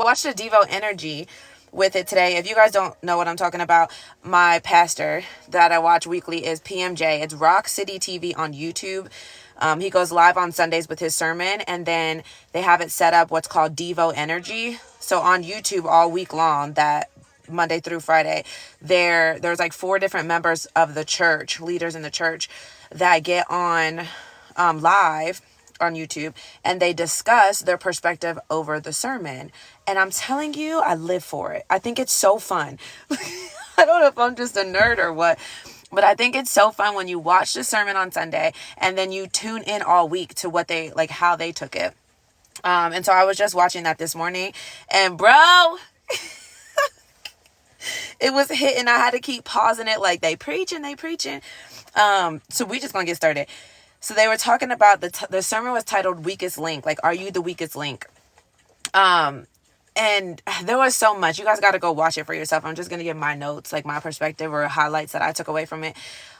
watched the Devo Energy with it today. If you guys don't know what I'm talking about, my pastor that I watch weekly is PMJ. It's Rock City TV on YouTube. He goes live on Sundays with his sermon, and then they have it set up what's called Devo Energy. So on YouTube all week long, that Monday through Friday, there's like 4 different members of the church, leaders in the church, that get on live on YouTube, and they discuss their perspective over the sermon. And I'm telling you, I live for it. I think it's so fun. I don't know if I'm just a nerd or what, but I think it's so fun when you watch the sermon on Sunday and then you tune in all week to what they, like, how they took it. And so I was just watching that this morning, and bro, it was hitting. I had to keep pausing it, like, they preaching. So we just gonna get started. So they were talking about the sermon was titled Weakest Link. Like, are you the weakest link? And there was so much. You guys got to go watch it for yourself. I'm just going to give my notes, like my perspective or highlights that I took away from it.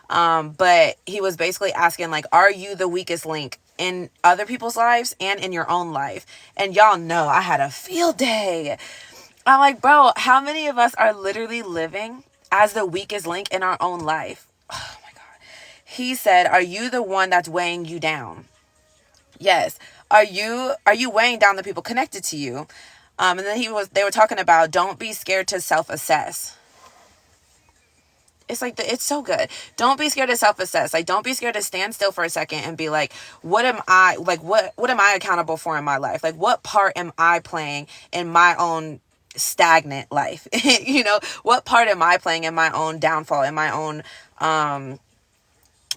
But he was basically asking, like, are you the weakest link in other people's lives and in your own life? And y'all know I had a field day. I'm like, bro, how many of us are literally living as the weakest link in our own life? Oh my God. He said, are you the one that's weighing you down? Yes. Are you weighing down the people connected to you? And then they were talking about, don't be scared to self-assess. It's like, it's so good. Don't be scared to self-assess. Like, don't be scared to stand still for a second and be like, what am I accountable for in my life? Like, what part am I playing in my own stagnant life? You know, what part am I playing in my own downfall, in my own,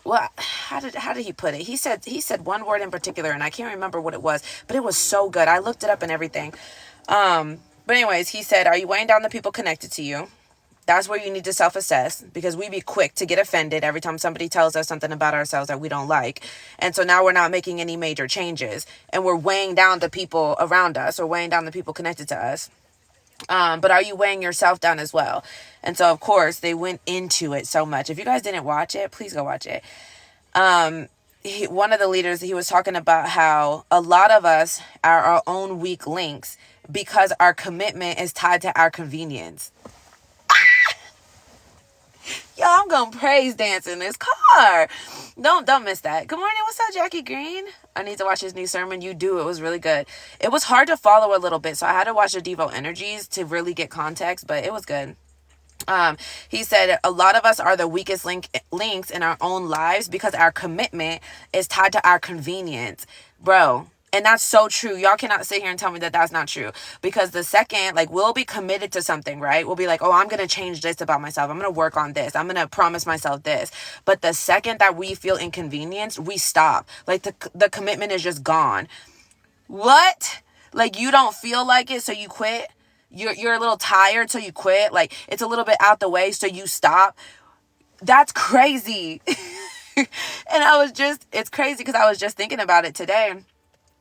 well, how did he put it? He said one word in particular, and I can't remember what it was, but it was so good. I looked it up and everything. But anyways, he said, are you weighing down the people connected to you? That's where you need to self-assess, because we be quick to get offended every time somebody tells us something about ourselves that we don't like. And so now we're not making any major changes, and we're weighing down the people around us, or weighing down the people connected to us. But are you weighing yourself down as well? And so, of course, they went into it so much. If you guys didn't watch it, please go watch it. One of the leaders, he was talking about how a lot of us are our own weak links because our commitment is tied to our convenience. Yo, I'm gonna praise dance in this car. Don't miss that. Good morning. What's up, Jackie Green? I need to watch his new sermon. You do. It was really good. It was hard to follow a little bit, so I had to watch the Devo Energies to really get context, but it was good. He said a lot of us are the weakest links in our own lives because our commitment is tied to our convenience, bro. And that's so true. Y'all cannot sit here and tell me that that's not true, because the second, like, we'll be committed to something, right? We'll be like, oh, I'm going to change this about myself. I'm going to work on this. I'm going to promise myself this. But the second that we feel inconvenienced, we stop. Like, the commitment is just gone. What? Like, you don't feel like it, so you quit? You're a little tired, so you quit? Like, it's a little bit out the way, so you stop? That's crazy. And it's crazy because I was just thinking about it today.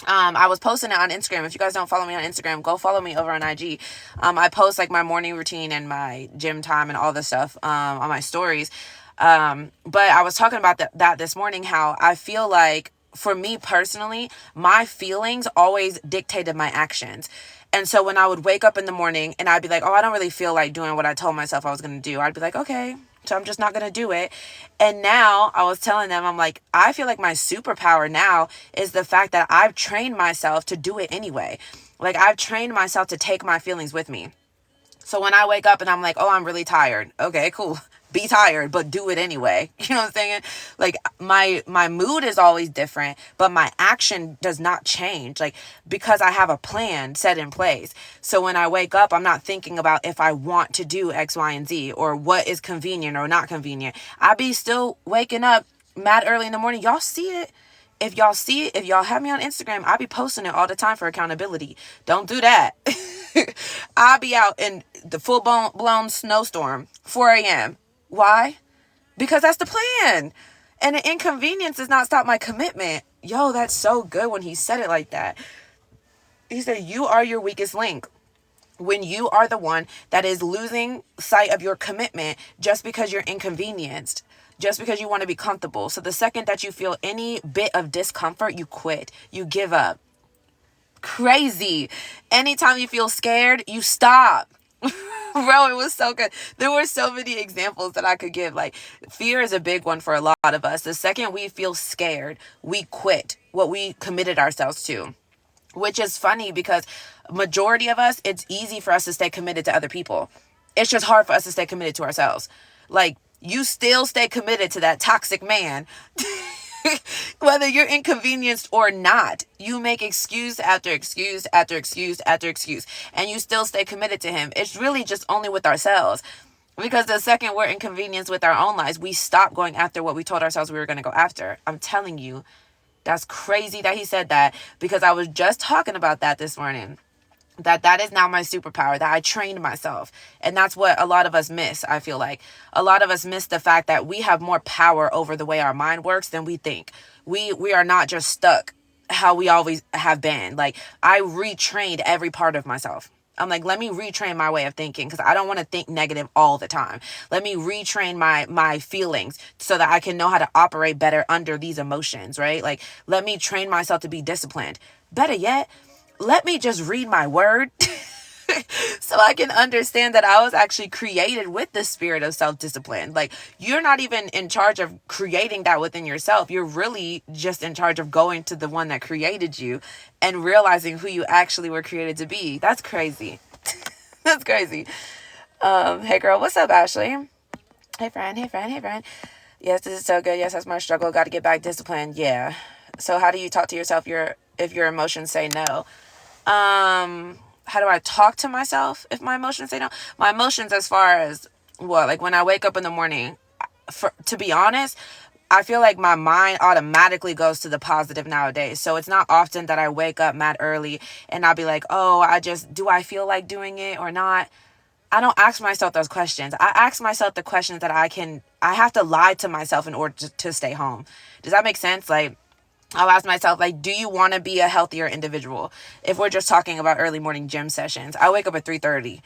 I was posting it on Instagram. If you guys don't follow me on Instagram, go follow me over on IG. I post like my morning routine and my gym time and all this stuff, on my stories. But I was talking about that this morning, how I feel like, for me personally, my feelings always dictated my actions. And so when I would wake up in the morning and I'd be like, oh, I don't really feel like doing what I told myself I was going to do, I'd be like, okay, so I'm just not going to do it. And now I was telling them, I'm like, I feel like my superpower now is the fact that I've trained myself to do it anyway. Like, I've trained myself to take my feelings with me. So when I wake up and I'm like, oh, I'm really tired. Okay, cool. Be tired, but do it anyway. You know what I'm saying? Like, my mood is always different, but my action does not change. Like, because I have a plan set in place. So when I wake up, I'm not thinking about if I want to do X, Y, and Z, or what is convenient or not convenient. I be still waking up mad early in the morning. Y'all see it. If y'all see it, if y'all have me on Instagram, I be posting it all the time for accountability. Don't do that. I'll be out in the full-blown snowstorm, 4 a.m. Why? Because that's the plan. And the inconvenience does not stop my commitment. Yo, that's so good when he said it like that. He said, you are your weakest link. When you are the one that is losing sight of your commitment just because you're inconvenienced, just because you want to be comfortable. So the second that you feel any bit of discomfort, you quit. You give up. Crazy. Anytime you feel scared, you stop. Bro, it was so good. There were so many examples that I could give. Like, fear is a big one for a lot of us. The second we feel scared, we quit what we committed ourselves to. Which is funny because majority of us, it's easy for us to stay committed to other people. It's just hard for us to stay committed to ourselves. Like, you still stay committed to that toxic man. Whether you're inconvenienced or not, you make excuse after excuse after excuse after excuse, and you still stay committed to him. It's really just only with ourselves. Because the second we're inconvenienced with our own lives, we stop going after what we told ourselves we were going to go after. I'm telling you, that's crazy that he said that, because I was just talking about that this morning. That is now my superpower, that I trained myself. And that's what a lot of us miss. I feel like a lot of us miss the fact that we have more power over the way our mind works than we think. We are not just stuck how we always have been. Like, I retrained every part of myself. I'm like, let me retrain my way of thinking, because I don't want to think negative all the time. Let me retrain my feelings so that I can know how to operate better under these emotions, right? Like, let me train myself to be disciplined. Better yet, let me just read my word so I can understand that I was actually created with the spirit of self-discipline. Like, you're not even in charge of creating that within yourself. You're really just in charge of going to the one that created you and realizing who you actually were created to be. That's crazy. That's crazy. Hey girl, what's up, Ashley? Hey friend. Yes, this is so good. Yes, that's my struggle. Got to get back disciplined. Yeah. So how do you talk to yourself if your emotions say no? How do I talk to myself if my emotions say no? My emotions, as far as what, like when I wake up in the morning, to be honest, I feel like my mind automatically goes to the positive nowadays. So it's not often that I wake up mad early and I'll be like, oh, do I feel like doing it or not? I don't ask myself those questions. I ask myself the questions that I have to lie to myself in order to stay home. Does that make sense? Like, I'll ask myself, like, do you want to be a healthier individual? If we're just talking about early morning gym sessions, I wake up at 3:30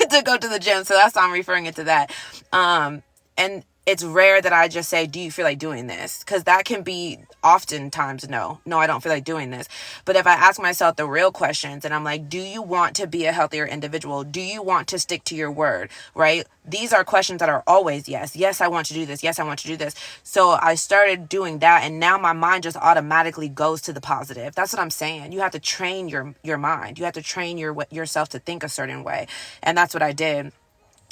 to go to the gym. So that's why I'm referring it to that. And it's rare that I just say, do you feel like doing this? Because that can be oftentimes no, I don't feel like doing this. But if I ask myself the real questions and I'm like, do you want to be a healthier individual? Do you want to stick to your word, right? These are questions that are always yes. Yes, I want to do this. Yes, I want to do this. So I started doing that, and now my mind just automatically goes to the positive. That's what I'm saying. You have to train your mind. You have to train yourself to think a certain way. And that's what I did.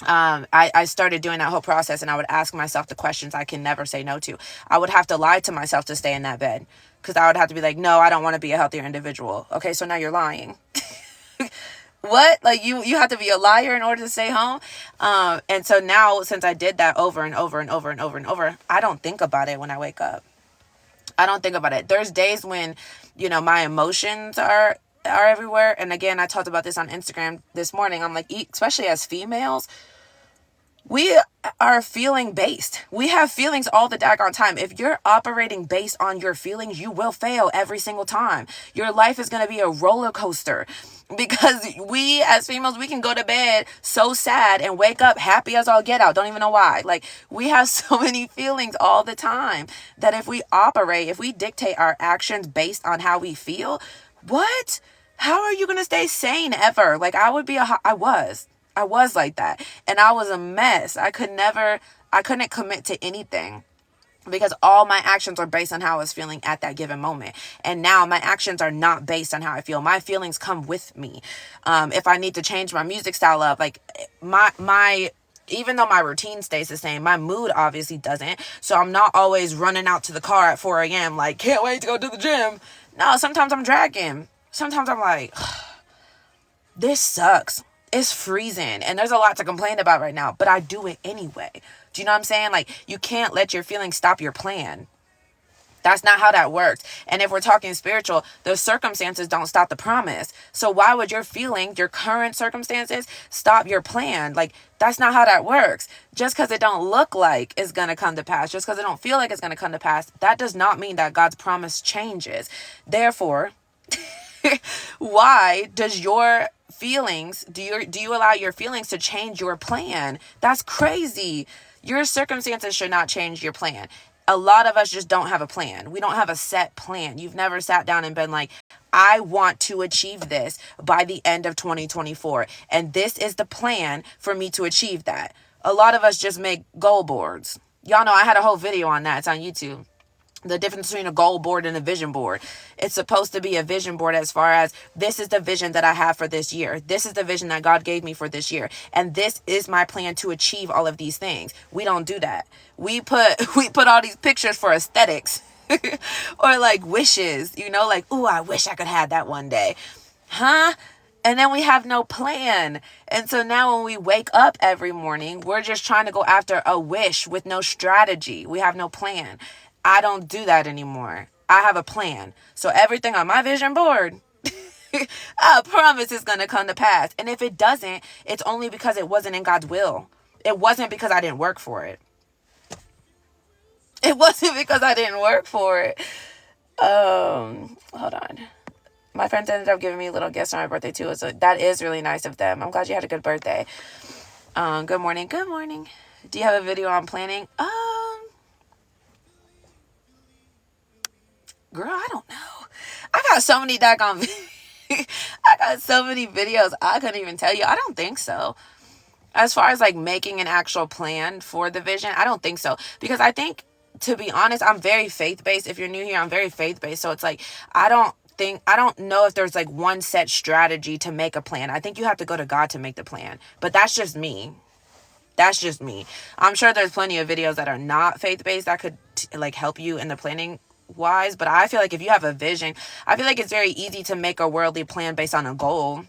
I started doing that whole process, and I would ask myself the questions I can never say no to. I would have to lie to myself to stay in that bed, because I would have to be like, no, I don't want to be a healthier individual. Okay, so now you're lying. What? Like, you have to be a liar in order to stay home? And so now, since I did that over and over and over and over and over, I don't think about it when I wake up. I don't think about it. There's days when, my emotions are everywhere. And again, I talked about this on Instagram this morning. I'm like, especially as females, we are feeling based. We have feelings all the daggone time. If you're operating based on your feelings, you will fail every single time. Your life is going to be a roller coaster, because we as females, we can go to bed so sad and wake up happy as all get out. Don't even know why. Like, we have so many feelings all the time that if we dictate our actions based on how we feel, what? How are you going to stay sane ever? Like, I was like that, and I was a mess. I couldn't commit to anything, because all my actions are based on how I was feeling at that given moment. And now my actions are not based on how I feel. My feelings come with me. If I need to change my music style up, like my even though my routine stays the same, my mood obviously doesn't. So I'm not always running out to the car at 4 a.m. like, can't wait to go to the gym. No, sometimes I'm dragging. Sometimes I'm like, this sucks. It's freezing and there's a lot to complain about right now, but I do it anyway. Do you know what I'm saying? Like, you can't let your feelings stop your plan. That's not how that works. And if we're talking spiritual, the circumstances don't stop the promise. So why would your current circumstances stop your plan? Like, that's not how that works. Just because it don't look like it's going to come to pass, just because it don't feel like it's going to come to pass, that does not mean that God's promise changes. Therefore, why does your feelings, do you allow your feelings to change your plan? That's crazy. Your circumstances should not change your plan. A lot of us just don't have a plan. We don't have a set plan. You've never sat down and been like, I want to achieve this by the end of 2024. And this is the plan for me to achieve that. A lot of us just make goal boards. Y'all know I had a whole video on that. It's on YouTube. The difference between a goal board and a vision board. It's supposed to be a vision board as far as this is the vision that I have for this year. This is the vision that God gave me for this year. And this is my plan to achieve all of these things. We don't do that. We put all these pictures for aesthetics or like wishes, like, ooh, I wish I could have that one day. Huh? And then we have no plan. And so now when we wake up every morning, we're just trying to go after a wish with no strategy. We have no plan. I don't do that anymore. I have a plan. So everything on my vision board, I promise it's going to come to pass. And if it doesn't, it's only because it wasn't in God's will. It wasn't because I didn't work for it. It wasn't because I didn't work for it. Hold on. My friends ended up giving me little gifts on my birthday too. So that is really nice of them. I'm glad you had a good birthday. Good morning. Good morning. Do you have a video on planning? Girl, I don't know. I got so many I got so many videos. I couldn't even tell you. I don't think so. As far as like making an actual plan for the vision, I don't think so. Because I think, to be honest, I'm very faith-based. If you're new here, I'm very faith-based. So it's like, I don't know if there's like one set strategy to make a plan. I think you have to go to God to make the plan. But that's just me. That's just me. I'm sure there's plenty of videos that are not faith-based that could like help you in the planning wise. But I feel like if you have a vision, I feel like it's very easy to make a worldly plan based on a goal.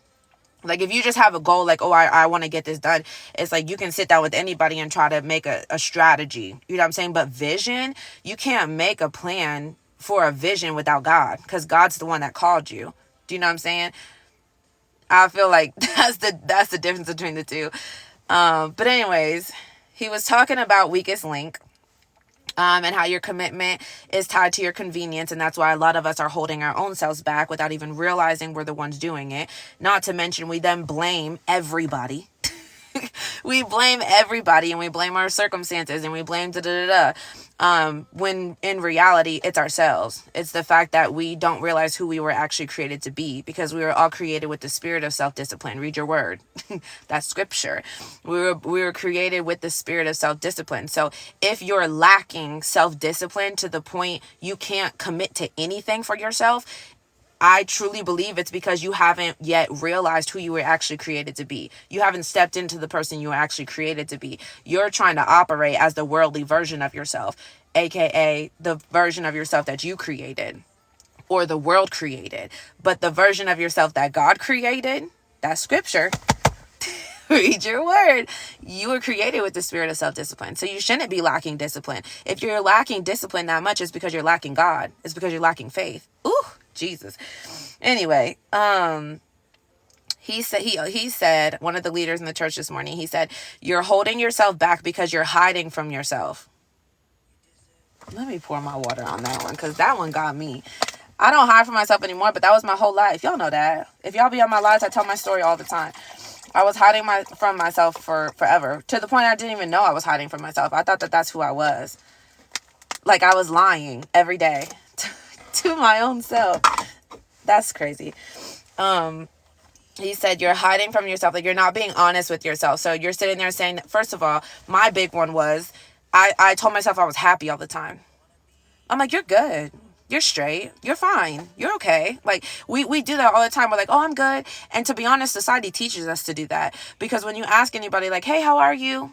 Like if you just have a goal, like, oh, I want to get this done. It's like you can sit down with anybody and try to make a strategy. You know what I'm saying? But vision, you can't make a plan for a vision without God, because God's the one that called you. Do you know what I'm saying? I feel like that's the difference between the two. But anyways, he was talking about weakest link. And how your commitment is tied to your convenience. And that's why a lot of us are holding our own selves back without even realizing we're the ones doing it. Not to mention, we then blame everybody. We blame everybody, and we blame our circumstances, and we blame when in reality, it's ourselves. It's the fact that we don't realize who we were actually created to be, because we were all created with the spirit of self-discipline. Read your word. That's scripture. We were created with the spirit of self-discipline. So if you're lacking self-discipline to the point you can't commit to anything for yourself, I truly believe it's because you haven't yet realized who you were actually created to be. You haven't stepped into the person you were actually created to be. You're trying to operate as the worldly version of yourself, aka the version of yourself that you created or the world created. But the version of yourself that God created, that's scripture. Read your word. You were created with the spirit of self-discipline. So you shouldn't be lacking discipline. If you're lacking discipline that much, it's because you're lacking God. It's because you're lacking faith. Ooh. Jesus. Anyway, he said, one of the leaders in the church this morning, he said, you're holding yourself back because you're hiding from yourself. Let me pour my water on that one, because that one got me. I don't hide from myself anymore, but that was my whole life. Y'all know that. If y'all be on my lives, I tell my story all the time. I was hiding from myself for forever, to the point I didn't even know I was hiding from myself. I thought that that's who I was. Like I was lying every day to my own self. That's crazy. He said you're hiding from yourself, like you're not being honest with yourself. So you're sitting there saying, first of all, my big one was I told myself I was happy all the time. I'm like, you're good. You're straight. You're fine. You're okay. Like we do that all the time. We're like, oh, I'm good. And to be honest, society teaches us to do that, because when you ask anybody like, hey, how are you?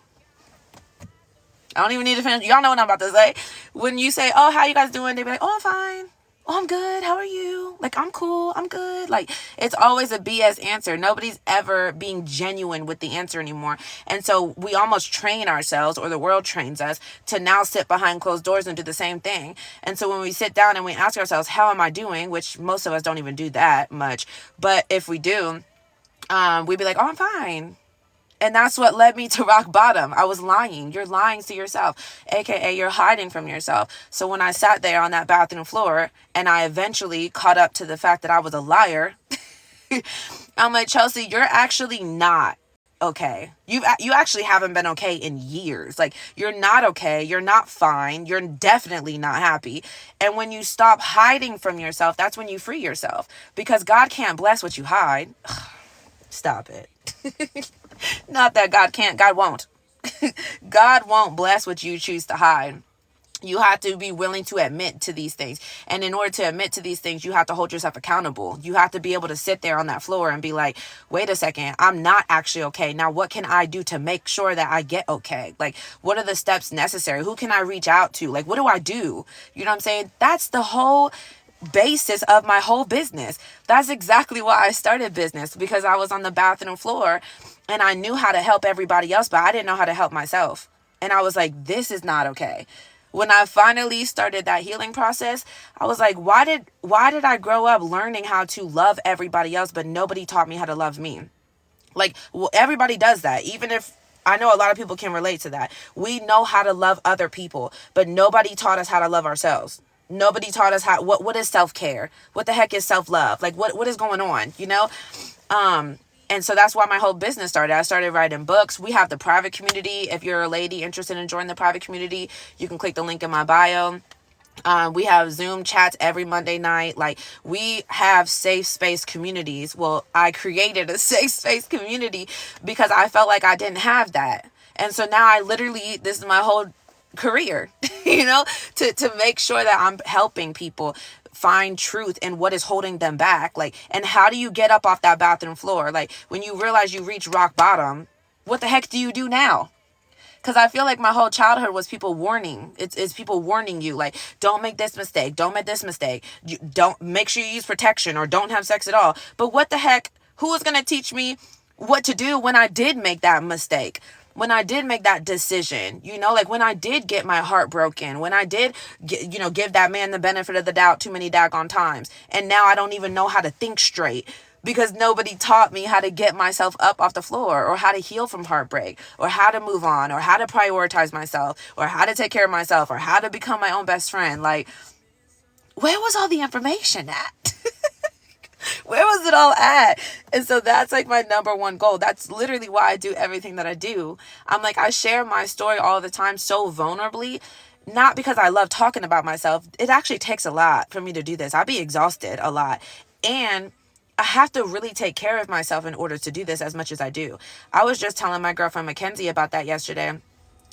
I don't even need to finish. Y'all know what I'm about to say. When you say, oh, how you guys doing? They be like, oh, I'm fine. Oh, I'm good. How are you? Like, I'm cool. I'm good. Like, it's always a BS answer. Nobody's ever being genuine with the answer anymore. And so we almost train ourselves, or the world trains us, to now sit behind closed doors and do the same thing. And so when we sit down and we ask ourselves, how am I doing? Which most of us don't even do that much. But if we do, we'd be like, oh, I'm fine. And that's what led me to rock bottom. I was lying. You're lying to yourself, aka you're hiding from yourself. So when I sat there on that bathroom floor and I eventually caught up to the fact that I was a liar, I'm like, Chelsea, you're actually not okay. You actually haven't been okay in years. Like, you're not okay, you're not fine, you're definitely not happy. And when you stop hiding from yourself, that's when you free yourself, because God can't bless what you hide. Stop it. Not that God can't, God won't. God won't bless what you choose to hide. You have to be willing to admit to these things. And in order to admit to these things, you have to hold yourself accountable. You have to be able to sit there on that floor and be like, wait a second, I'm not actually okay. Now, what can I do to make sure that I get okay? Like, what are the steps necessary? Who can I reach out to? Like, what do I do? You know what I'm saying? That's the whole basis of my whole business. That's exactly why I started business, because I was on the bathroom floor and I knew how to help everybody else, but I didn't know how to help myself. And I was like, this is not okay. When I finally started that healing process, I was like, why did I grow up learning how to love everybody else, but nobody taught me how to love me? Like, well, everybody does that. Even if I know a lot of people can relate to that. We know how to love other people, but nobody taught us how to love ourselves. Nobody taught us what is self-care? What the heck is self-love? Like, what is going on, you know? And so that's why my whole business started. I started writing books. We have the private community. If you're a lady interested in joining the private community, you can click the link in my bio. We have Zoom chats every Monday night. Like, we have safe space communities. Well, I created a safe space community because I felt like I didn't have that. And so now this is my whole career, you know, to make sure that I'm helping people find truth in what is holding them back. Like, and how do you get up off that bathroom floor? Like, when you realize you reach rock bottom, what the heck do you do now? Because I feel like my whole childhood was people warning. It's people warning you, like, don't make this mistake. Don't make this mistake. You don't make sure you use protection, or don't have sex at all. But what the heck? Who was going to teach me what to do when I did make that mistake? When I did make that decision, you know, like when I did get my heart broken, when I did, give that man the benefit of the doubt too many daggone times. And now I don't even know how to think straight, because nobody taught me how to get myself up off the floor, or how to heal from heartbreak, or how to move on, or how to prioritize myself, or how to take care of myself, or how to become my own best friend. Like, where was all the information at? Where was it all at? And so that's like my number one goal. That's literally why I do everything that I do. I'm like, I share my story all the time so vulnerably, not because I love talking about myself. It actually takes a lot for me to do this. I'll be exhausted a lot. And I have to really take care of myself in order to do this as much as I do. I was just telling my girlfriend Mackenzie about that yesterday,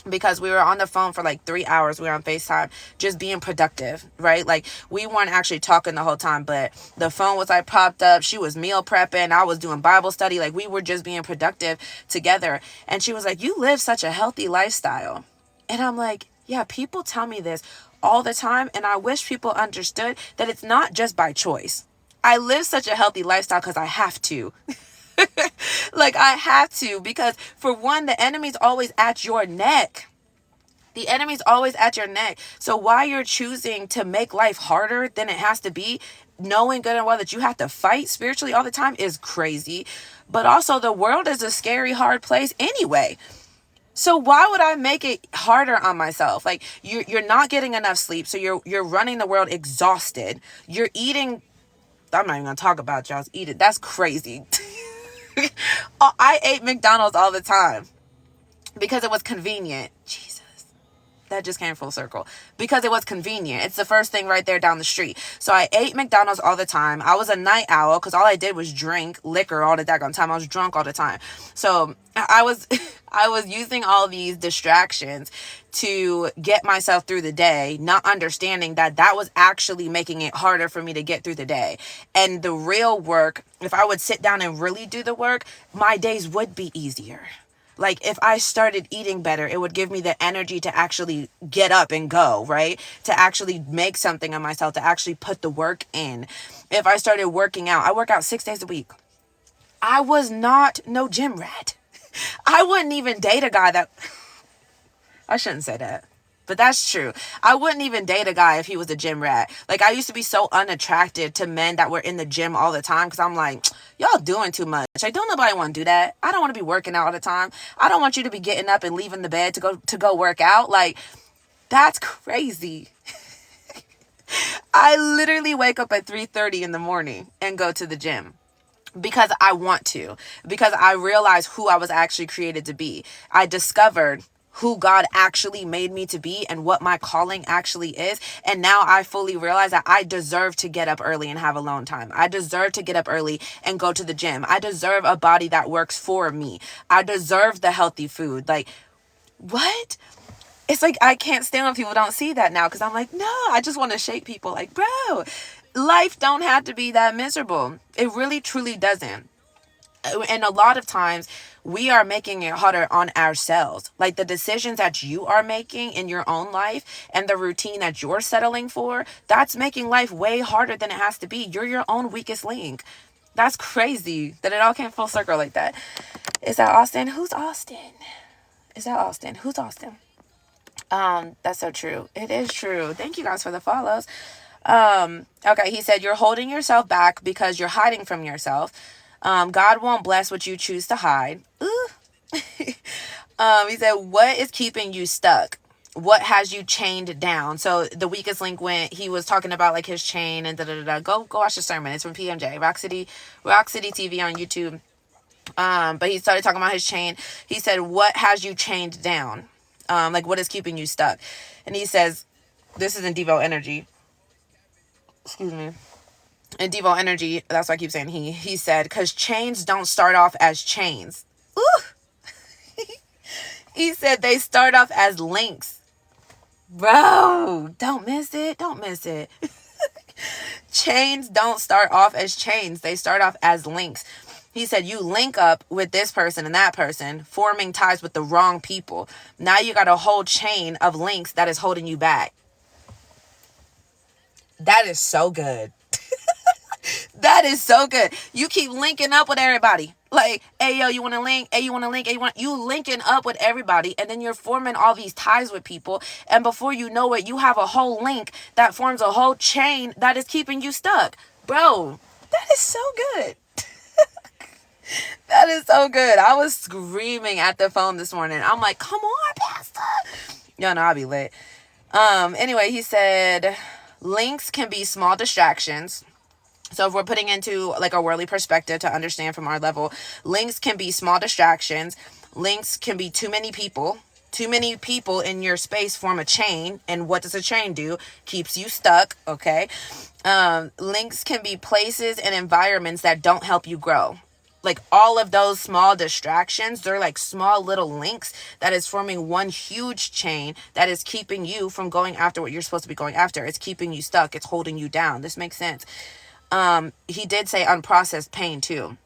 because we were on the phone for like 3 hours. We were on FaceTime, just being productive, right? Like, we weren't actually talking the whole time, but the phone was like propped up. She was meal prepping. I was doing Bible study. Like, we were just being productive together. And she was like, you live such a healthy lifestyle. And I'm like, yeah, people tell me this all the time. And I wish people understood that it's not just by choice. I live such a healthy lifestyle because I have to. Like, I have to, because for one, the enemy's always at your neck. The enemy's always at your neck. So why you're choosing to make life harder than it has to be, knowing good and well that you have to fight spiritually all the time, is crazy. But also, the world is a scary, hard place anyway. So why would I make it harder on myself? Like, you're not getting enough sleep, so you're running the world exhausted. You're eating. I'm not even gonna talk about y'all's eating. That's crazy. I ate McDonald's all the time because it was convenient. Jesus, that just came full circle. Because it was convenient. It's the first thing right there down the street. So I ate McDonald's all the time. I was a night owl because all I did was drink liquor all the daggone time. I was drunk all the time. So I was using all these distractions to get myself through the day, not understanding that that was actually making it harder for me to get through the day. And the real work, if I would sit down and really do the work, my days would be easier. Like, if I started eating better, it would give me the energy to actually get up and go, right? To actually make something of myself, to actually put the work in. If I started working out, I work out 6 days a week. I was not no gym rat. I wouldn't even date a guy that... I shouldn't say that, but that's true. I wouldn't even date a guy if he was a gym rat. Like, I used to be so unattracted to men that were in the gym all the time, because I'm like, y'all doing too much. Like, don't nobody want to do that. I don't want to be working out all the time. I don't want you to be getting up and leaving the bed to go work out. Like, that's crazy. I literally wake up at 3:30 in the morning and go to the gym. because I want to, because I realized who I was actually created to be. I discovered who God actually made me to be and what my calling actually is. And now I fully realize that I deserve to get up early and have alone time. I deserve to get up early and go to the gym. I deserve a body that works for me. I deserve the healthy food. Like, what? It's like I can't stand when people don't see that now, because I'm like, no, I just want to shake people. Like, bro, life don't have to be that miserable. It really, truly doesn't. And a lot of times we are making it harder on ourselves. Like the decisions that you are making in your own life and the routine that you're settling for, that's making life way harder than it has to be. You're your own weakest link. That's crazy that it all came full circle like that. Is that Austin? Who's Austin? Is that Austin? Who's Austin? That's so true. It is true. Thank you guys for the follows. Okay, he said, you're holding yourself back because you're hiding from yourself. God won't bless what you choose to hide. Ooh. He said, what is keeping you stuck? What has you chained down? So the weakest link he was talking about like his chain and Go watch the sermon. It's from PMJ, Rock City TV on YouTube. But he started talking about his chain. He said, what has you chained down? Like what is keeping you stuck? And he says, this is in Devo Energy. Excuse me. In Devo Energy, that's why I keep saying he said, because chains don't start off as chains. Ooh. He said they start off as links. Bro, don't miss it. Don't miss it. Chains don't start off as chains. They start off as links. He said you link up with this person and that person, forming ties with the wrong people. Now you got a whole chain of links that is holding you back. That is so good. That is so good. You keep linking up with everybody. Like, hey, yo, you want to link? Hey, you want to link? Hey, you linking up with everybody. And then you're forming all these ties with people. And before you know it, you have a whole link that forms a whole chain that is keeping you stuck. Bro, that is so good. That is so good. I was screaming at the phone this morning. I'm like, come on, Pastor. Y'all know I'll be lit. Anyway, he said, links can be small distractions. So if we're putting into like a worldly perspective to understand from our level, links can be small distractions. Links can be too many people. Too many people in your space form a chain. And what does a chain do? Keeps you stuck. Okay. Links can be places and environments that don't help you grow. Like all of those small distractions, they're like small little links that is forming one huge chain that is keeping you from going after what you're supposed to be going after. It's keeping you stuck. It's holding you down. This makes sense. He did say unprocessed pain too.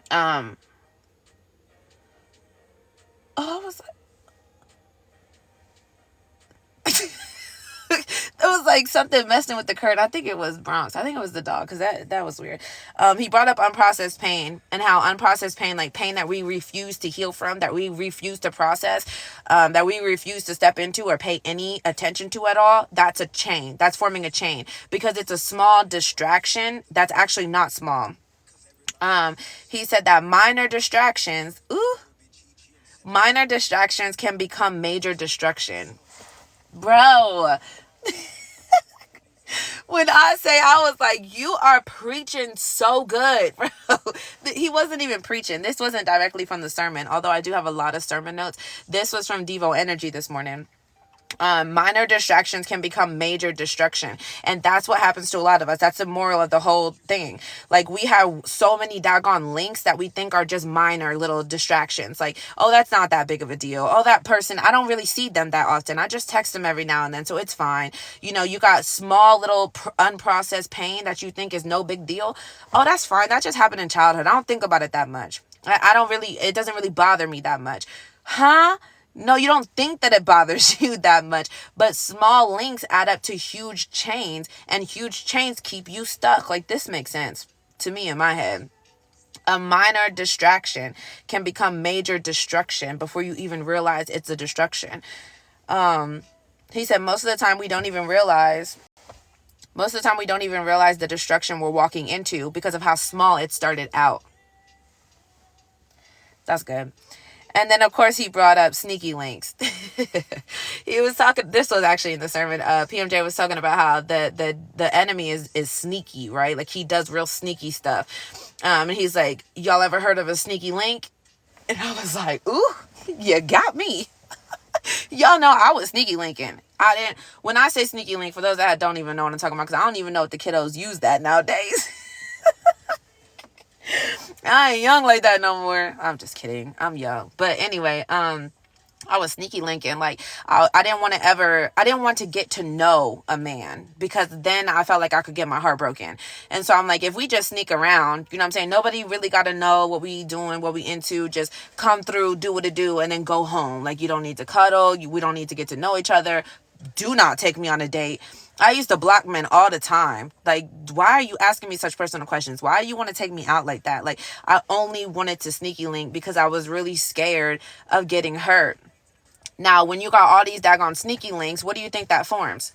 I was like, it was like something messing with the curtain. I think it was Bronx. I think it was the dog, because that was weird. He brought up unprocessed pain and how unprocessed pain, like pain that we refuse to heal from, that we refuse to process, that we refuse to step into or pay any attention to at all, that's a chain. That's forming a chain because it's a small distraction that's actually not small. He said that minor distractions can become major destruction. Bro, when I say, I was like, you are preaching so good, bro. He wasn't even preaching. This wasn't directly from the sermon, although I do have a lot of sermon notes. This was from Devo Energy this morning. Minor distractions can become major destruction, and that's what happens to a lot of us. That's the moral of the whole thing. Like, we have so many doggone links that we think are just minor little distractions. Like, oh, that's not that big of a deal. Oh, that person, I don't really see them that often. I just text them every now and then, so it's fine. You know, you got small little unprocessed pain that you think is no big deal. Oh, that's fine. That just happened in childhood. I don't think about it that much. It doesn't really bother me that much. Huh? No, you don't think that it bothers you that much, but small links add up to huge chains, and huge chains keep you stuck. Like, this makes sense to me in my head. A minor distraction can become major destruction before you even realize it's a destruction. He said most of the time we don't even realize the destruction we're walking into because of how small it started out. That's good. And then, of course, he brought up sneaky links. He was talking, this was actually in the sermon, PMJ was talking about how the enemy is sneaky, right? Like he does real sneaky stuff. And he's like, y'all ever heard of a sneaky link? And I was like, ooh, you got me. Y'all know I was sneaky linking. When I say sneaky link, for those that don't even know what I'm talking about, because I don't even know if the kiddos use that nowadays. I ain't young like that no more. I'm just kidding. I'm young. But anyway, I was sneaky linking. Like I didn't want to get to know a man, because then I felt like I could get my heart broken. And so I'm like, if we just sneak around, you know what I'm saying? Nobody really got to know what we doing, what we into. Just come through, do what it do, and then go home. Like you don't need to cuddle. We don't need to get to know each other. Do not take me on a date. I used to block men all the time. Like, why are you asking me such personal questions? Why do you want to take me out like that? Like, I only wanted to sneaky link because I was really scared of getting hurt. Now, when you got all these daggone sneaky links, what do you think that forms?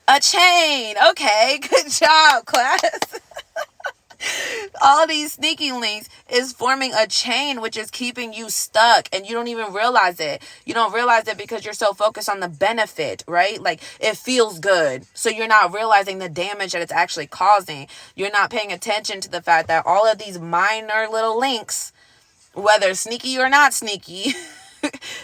A chain. Okay, good job, class. All these sneaky links is forming a chain, which is keeping you stuck, and you don't even realize it. You don't realize it because you're so focused on the benefit, right? Like it feels good. So you're not realizing the damage that it's actually causing. You're not paying attention to the fact that all of these minor little links, whether sneaky or not sneaky,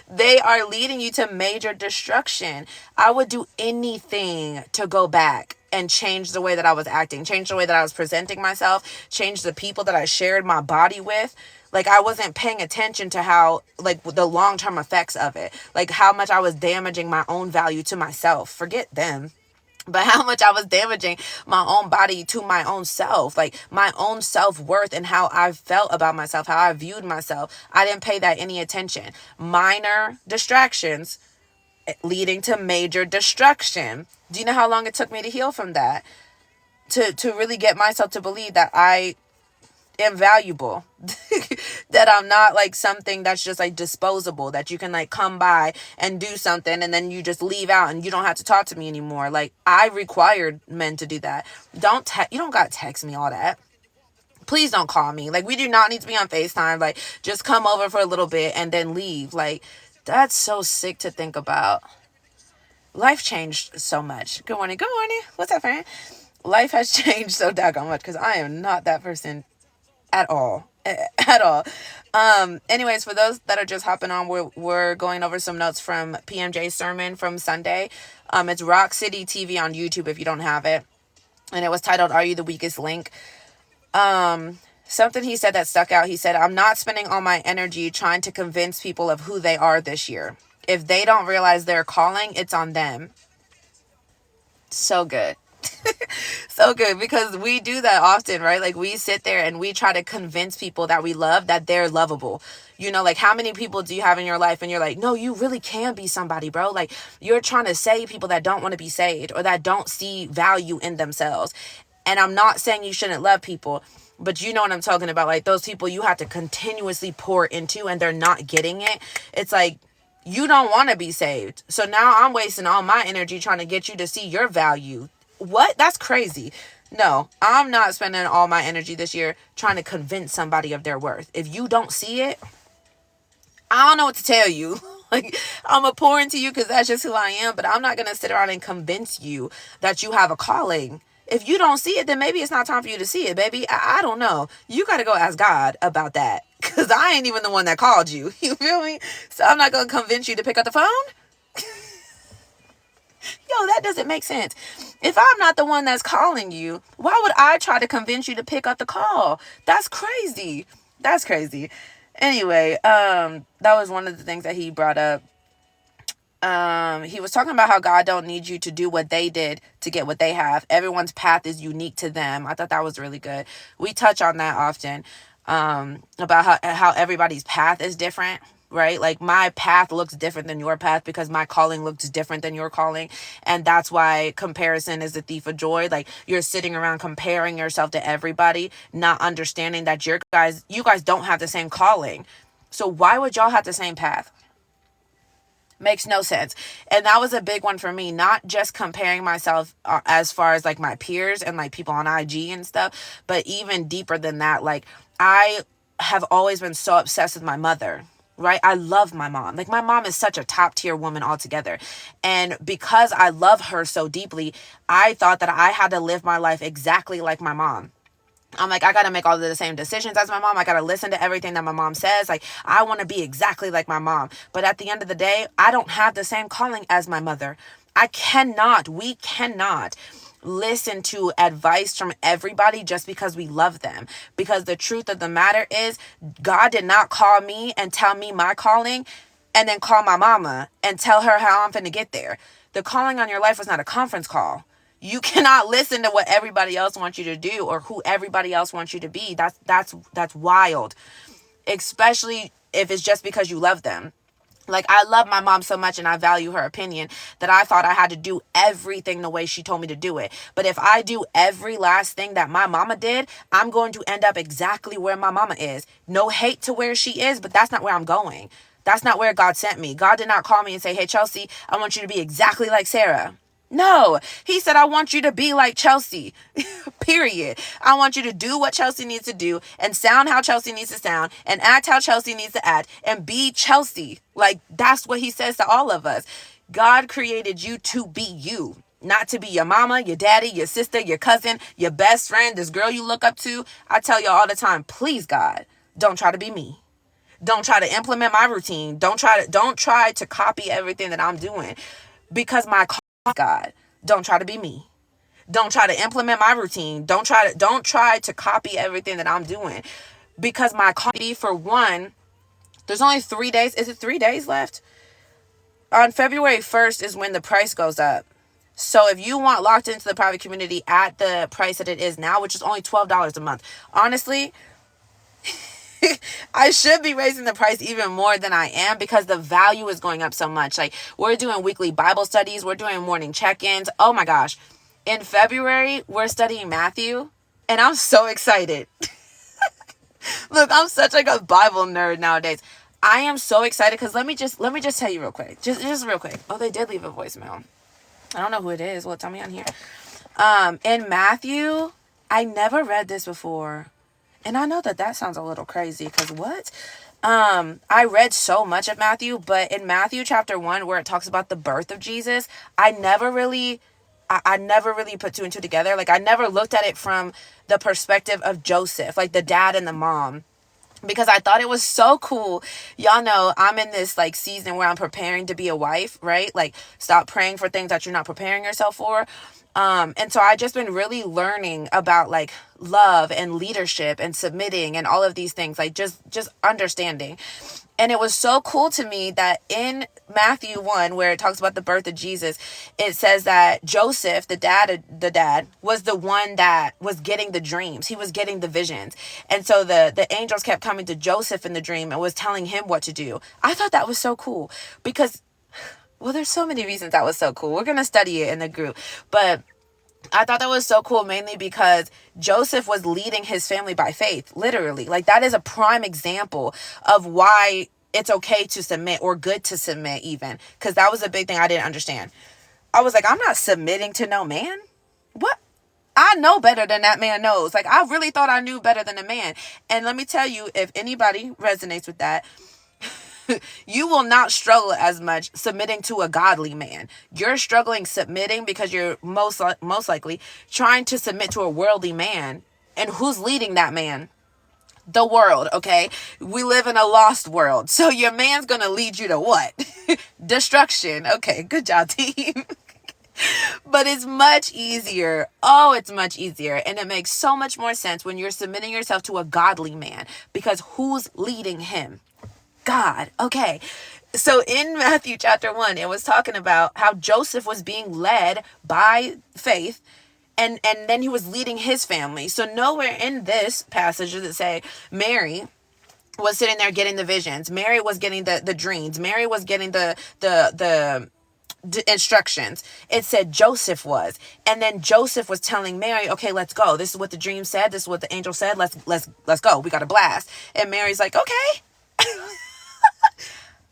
they are leading you to major destruction. I would do anything to go back and change the way that I was acting, change the way that I was presenting myself, change the people that I shared my body with. Like I wasn't paying attention to how, like the long-term effects of it, like how much I was damaging my own value to myself. Forget them. But how much I was damaging my own body to my own self, like my own self-worth and how I felt about myself, how I viewed myself. I didn't pay that any attention. Minor distractions leading to major destruction. Do you know how long it took me to heal from that? To really get myself to believe that I am valuable, that I'm not like something that's just like disposable, that you can like come by and do something and then you just leave out and you don't have to talk to me anymore. Like I required men to do that. You don't got to text me all that. Please don't call me. Like we do not need to be on FaceTime. Like just come over for a little bit and then leave. Like that's so sick to think about. Life changed so much. Good morning. Good morning. What's up, friend? Life has changed so daggone much because I am not that person at all. At all. Anyways, for those that are just hopping on, we're going over some notes from PMJ's sermon from Sunday. It's Rock City TV on YouTube if you don't have it. And it was titled, Are You the Weakest Link? Something he said that stuck out. He said, I'm not spending all my energy trying to convince people of who they are this year. If they don't realize their calling, it's on them. So good. So good, because we do that often, right? Like we sit there and we try to convince people that we love that they're lovable. You know, like how many people do you have in your life and you're like, no, you really can be somebody, bro. Like you're trying to save people that don't want to be saved or that don't see value in themselves. And I'm not saying you shouldn't love people, but you know what I'm talking about. Like those people you have to continuously pour into and they're not getting it. It's like, you don't want to be saved. So now I'm wasting all my energy trying to get you to see your value. What? That's crazy. No, I'm not spending all my energy this year trying to convince somebody of their worth. If you don't see it, I don't know what to tell you. Like, I'm going to pour into you because that's just who I am. But I'm not going to sit around and convince you that you have a calling. If you don't see it, then maybe it's not time for you to see it, baby. I don't know. You got to go ask God about that. Because I ain't even the one that called you. You feel me? So I'm not going to convince you to pick up the phone. Yo, that doesn't make sense. If I'm not the one that's calling you, why would I try to convince you to pick up the call? That's crazy. That's crazy. Anyway, that was one of the things that he brought up. He was talking about how God don't need you to do what they did to get what they have. Everyone's path is unique to them. I thought that was really good. We touch on that often, about how everybody's path is different, right? Like my path looks different than your path because my calling looks different than your calling. And that's why comparison is the thief of joy. Like you're sitting around comparing yourself to everybody, not understanding that you guys don't have the same calling. So why would y'all have the same path? Makes no sense. And that was a big one for me, not just comparing myself as far as like my peers and like people on IG and stuff, but even deeper than that. Like I have always been so obsessed with my mother. right? I love my mom. Like, my mom is such a top tier woman altogether. And because I love her so deeply, I thought that I had to live my life exactly like my mom. I'm like, I got to make all of the same decisions as my mom. I got to listen to everything that my mom says. Like, I want to be exactly like my mom. But at the end of the day, I don't have the same calling as my mother. We cannot listen to advice from everybody just because we love them. Because the truth of the matter is, God did not call me and tell me my calling and then call my mama and tell her how I'm finna get there. The calling on your life was not a conference call. You cannot listen to what everybody else wants you to do or who everybody else wants you to be. That's wild. Especially if it's just because you love them. Like, I love my mom so much and I value her opinion that I thought I had to do everything the way she told me to do it. But if I do every last thing that my mama did, I'm going to end up exactly where my mama is. No hate to where she is, but that's not where I'm going. That's not where God sent me. God did not call me and say, hey, Chelsea, I want you to be exactly like Sarah. No, he said, I want you to be like Chelsea, period. I want you to do what Chelsea needs to do and sound how Chelsea needs to sound and act how Chelsea needs to act and be Chelsea. Like, that's what he says to all of us. God created you to be you, not to be your mama, your daddy, your sister, your cousin, your best friend, this girl you look up to. I tell you all the time, please, God, don't try to be me. Don't try to implement my routine. Don't try to copy everything that I'm doing, because my God, don't try to be me. Don't try to implement my routine. Don't try to copy everything that I'm doing, because my copy, for one, there's only 3 days. Is it 3 days left? On February 1st is when the price goes up. So if you want locked into the private community at the price that it is now, which is only $12 a month, honestly, I should be raising the price even more than I am, because the value is going up so much. Like, we're doing weekly Bible studies. We're doing morning check-ins. Oh my gosh. In February, we're studying Matthew, and I'm so excited. Look, I'm such like a Bible nerd nowadays. I am so excited because let me just tell you real quick. Just real quick. Oh, they did leave a voicemail. I don't know who it is. Well, tell me on here. In Matthew, I never read this before. And I know that sounds a little crazy, because what? I read so much of Matthew, but in Matthew chapter 1, where it talks about the birth of Jesus, I never really put two and two together. Like, I never looked at it from the perspective of Joseph, like the dad and the mom, because I thought it was so cool. Y'all know I'm in this like season where I'm preparing to be a wife, right? Like, stop praying for things that you're not preparing yourself for. And so I just been really learning about like love and leadership and submitting and all of these things, like just understanding. And it was so cool to me that in Matthew 1, where it talks about the birth of Jesus, it says that Joseph, the dad, was the one that was getting the dreams. He was getting the visions. And so the angels kept coming to Joseph in the dream and was telling him what to do. I thought that was so cool because, well, there's so many reasons that was so cool. We're going to study it in the group. But I thought that was so cool, mainly because Joseph was leading his family by faith, literally. Like, that is a prime example of why it's okay to submit, or good to submit even. Because that was a big thing I didn't understand. I was like, I'm not submitting to no man. What? I know better than that man knows. Like, I really thought I knew better than a man. And let me tell you, if anybody resonates with that, you will not struggle as much submitting to a godly man. You're struggling submitting because you're most likely trying to submit to a worldly man. And who's leading that man? The world, okay? We live in a lost world. So your man's going to lead you to what? Destruction. Okay, good job, team. But it's much easier. Oh, it's much easier. And it makes so much more sense when you're submitting yourself to a godly man, because who's leading him? God. Okay. So in Matthew chapter 1, it was talking about how Joseph was being led by faith, and then he was leading his family. So nowhere in this passage does it say Mary was sitting there getting the visions. Mary was getting the dreams. Mary was getting the instructions. It said Joseph was. And then Joseph was telling Mary, okay, let's go. This is what the dream said. This is what the angel said. Let's go. We got to blast. And Mary's like, okay.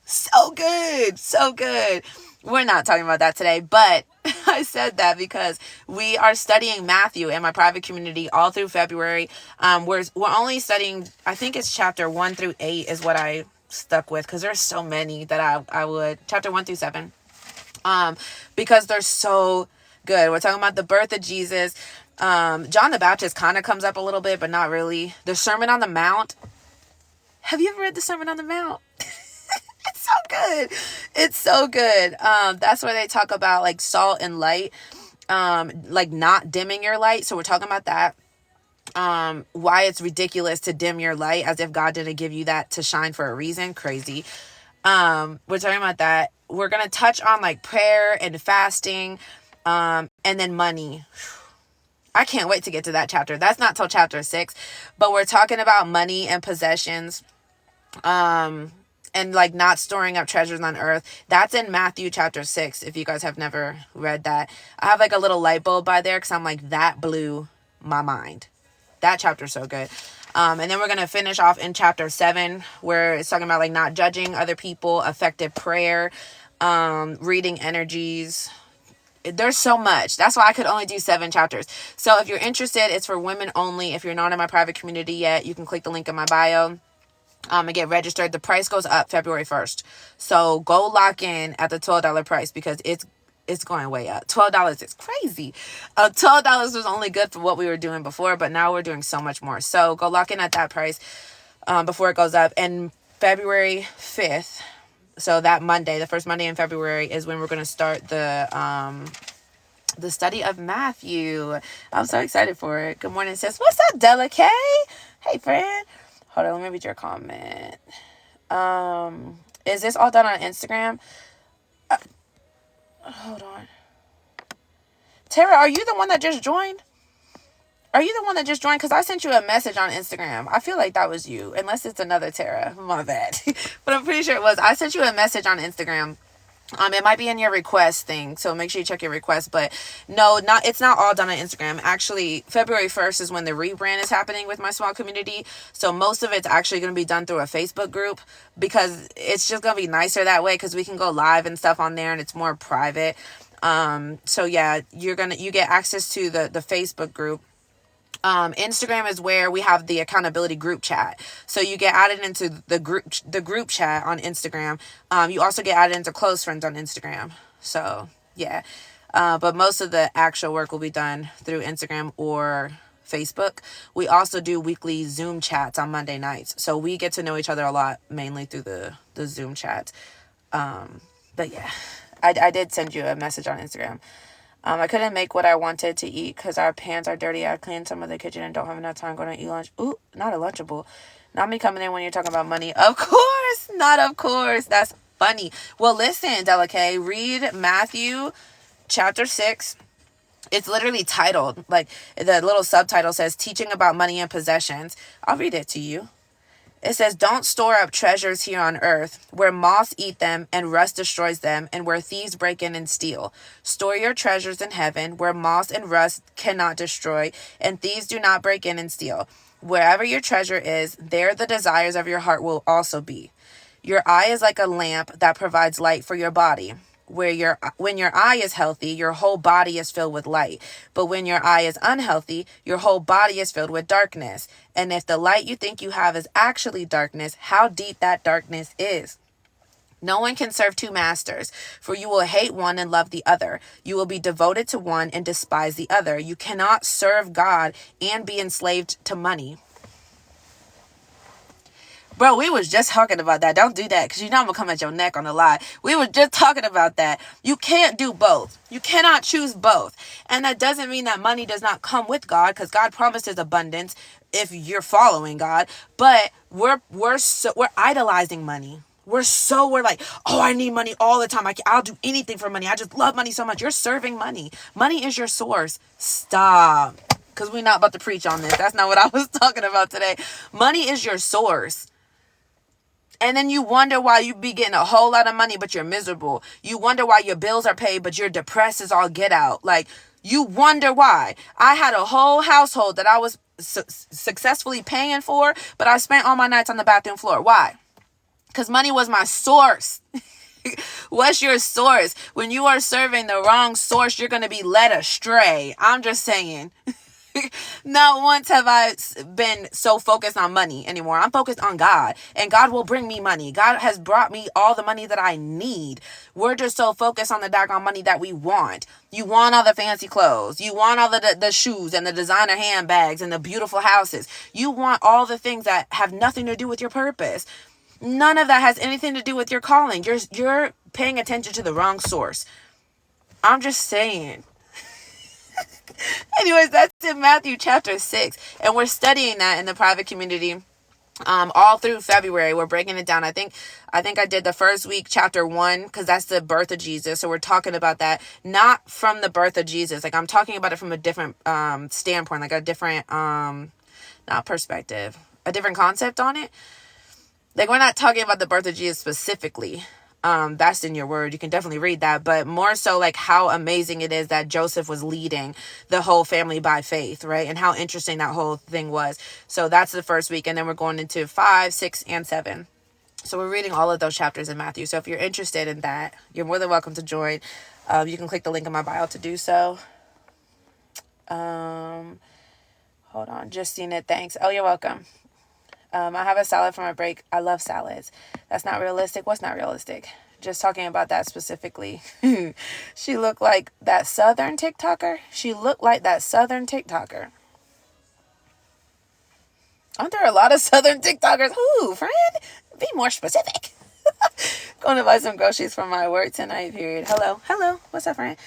So good. So good. We're not talking about that today, but I said that because we are studying Matthew in my private community all through February. We're only studying, I think it's chapter 1 through 8 is what I stuck with, because there's so many that I would. Chapter 1-7. Because they're so good. We're talking about the birth of Jesus. John the Baptist kind of comes up a little bit, but not really. The Sermon on the Mount. Have you ever read the Sermon on the Mount? It's so good. It's so good. That's where they talk about like salt and light, like not dimming your light. So we're talking about that. Why it's ridiculous to dim your light, as if God didn't give you that to shine for a reason. Crazy. We're talking about that. We're going to touch on like prayer and fasting, and then money. I can't wait to get to that chapter. That's not till chapter 6, but we're talking about money and possessions, and like not storing up treasures on earth. That's in Matthew chapter 6. If you guys have never read that, I have like a little light bulb by there, because I'm like, that blew my mind. That chapter's so good. And then we're going to finish off in chapter 7, where it's talking about like not judging other people, effective prayer, reading energies. There's so much. That's why I could only do 7 chapters. So if you're interested, it's for women only. If you're not in my private community yet, you can click the link in my bio. And get registered. The price goes up February 1st. So go lock in at the $12 price, because it's going way up. $12 is crazy. $12 was only good for what we were doing before, but now we're doing so much more. So go lock in at that price before it goes up. And February 5th, so that Monday, the first Monday in February, is when we're going to start the study of Matthew. I'm so excited for it. Good morning, sis. What's up, Della K? Hey, friend. Hold on, let me read your comment. Is this all done on Instagram? Hold on. Tara, are you the one that just joined? Because I sent you a message on Instagram. I feel like that was you, unless it's another Tara. My bad. But I'm pretty sure it was. I sent you a message on Instagram. It might be in your request thing, so make sure you check your request. But no, it's not all done on Instagram. Actually, February 1st is when the rebrand is happening with my small community. So most of it's actually going to be done through a Facebook group, because it's just going to be nicer that way, because we can go live and stuff on there, and it's more private. So yeah, you get access to the Facebook group. Instagram is where we have the accountability group chat. So you get added into the group chat on Instagram. You also get added into close friends on Instagram. So yeah. But most of the actual work will be done through Instagram or Facebook. We also do weekly Zoom chats on Monday nights. So we get to know each other a lot, mainly through the Zoom chats. But yeah, I did send you a message on Instagram. I couldn't make what I wanted to eat because our pans are dirty. I cleaned some of the kitchen and don't have enough time going to eat lunch. Ooh, not a Lunchable. Not me coming in when you're talking about money. Of course. Not of course. That's funny. Well, listen, Della K, read Matthew chapter 6. It's literally titled, like the little subtitle says, Teaching About Money and Possessions. I'll read it to you. It says, don't store up treasures here on earth, where moths eat them and rust destroys them, and where thieves break in and steal. Store your treasures in heaven, where moths and rust cannot destroy, and thieves do not break in and steal. Wherever your treasure is, there the desires of your heart will also be. Your eye is like a lamp that provides light for your body. When your eye is healthy, your whole body is filled with light. But when your eye is unhealthy, your whole body is filled with darkness. And if the light you think you have is actually darkness, how deep that darkness is. No one can serve 2 masters, for you will hate one and love the other. You will be devoted to one and despise the other. You cannot serve God and be enslaved to money. Bro, we was just talking about that. Don't do that, because you know I'm going to come at your neck on the lie. We were just talking about that. You can't do both. You cannot choose both. And that doesn't mean that money does not come with God, because God promises abundance if you're following God. But we're idolizing money. We're like, oh, I need money all the time. I'll do anything for money. I just love money so much. You're serving money. Money is your source. Stop. Because we're not about to preach on this. That's not what I was talking about today. Money is your source. And then you wonder why you be getting a whole lot of money, but you're miserable. You wonder why your bills are paid, but you're depressed as all get out. Like, you wonder why. I had a whole household that I was successfully paying for, but I spent all my nights on the bathroom floor. Why? Because money was my source. What's your source? When you are serving the wrong source, you're going to be led astray. I'm just saying. Not once have I been so focused on money anymore. I'm focused on God, and God will bring me money. God has brought me all the money that I need. We're just so focused on the daggone money that we want. You want all the fancy clothes. You want all the shoes and the designer handbags and the beautiful houses. You want all the things that have nothing to do with your purpose. None of that has anything to do with your calling. You're paying attention to the wrong source. I'm just saying. Anyways, that's in Matthew chapter 6. And we're studying that in the private community all through February. We're breaking it down. I think I did the first week, chapter 1, because that's the birth of Jesus. So we're talking about that, not from the birth of Jesus. Like, I'm talking about it from a different standpoint, like a different, not perspective, a different concept on it. Like, we're not talking about the birth of Jesus specifically. That's in your word. You can definitely read that, but more so like how amazing it is that Joseph was leading the whole family by faith, right? And how interesting that whole thing was. So that's the first week. And then we're going into 5, 6, and 7. So we're reading all of those chapters in Matthew. So if you're interested in that, you're more than welcome to join. You can click the link in my bio to do so. Hold on. Just seen it. Thanks. Oh, you're welcome. I have a salad for my break. I love salads. That's not realistic. What's not realistic? Just talking about that specifically. She looked like that Southern TikToker. Aren't there a lot of Southern TikTokers? Ooh, friend, be more specific. Going to buy some groceries for my work tonight, period. Hello. What's up, friend?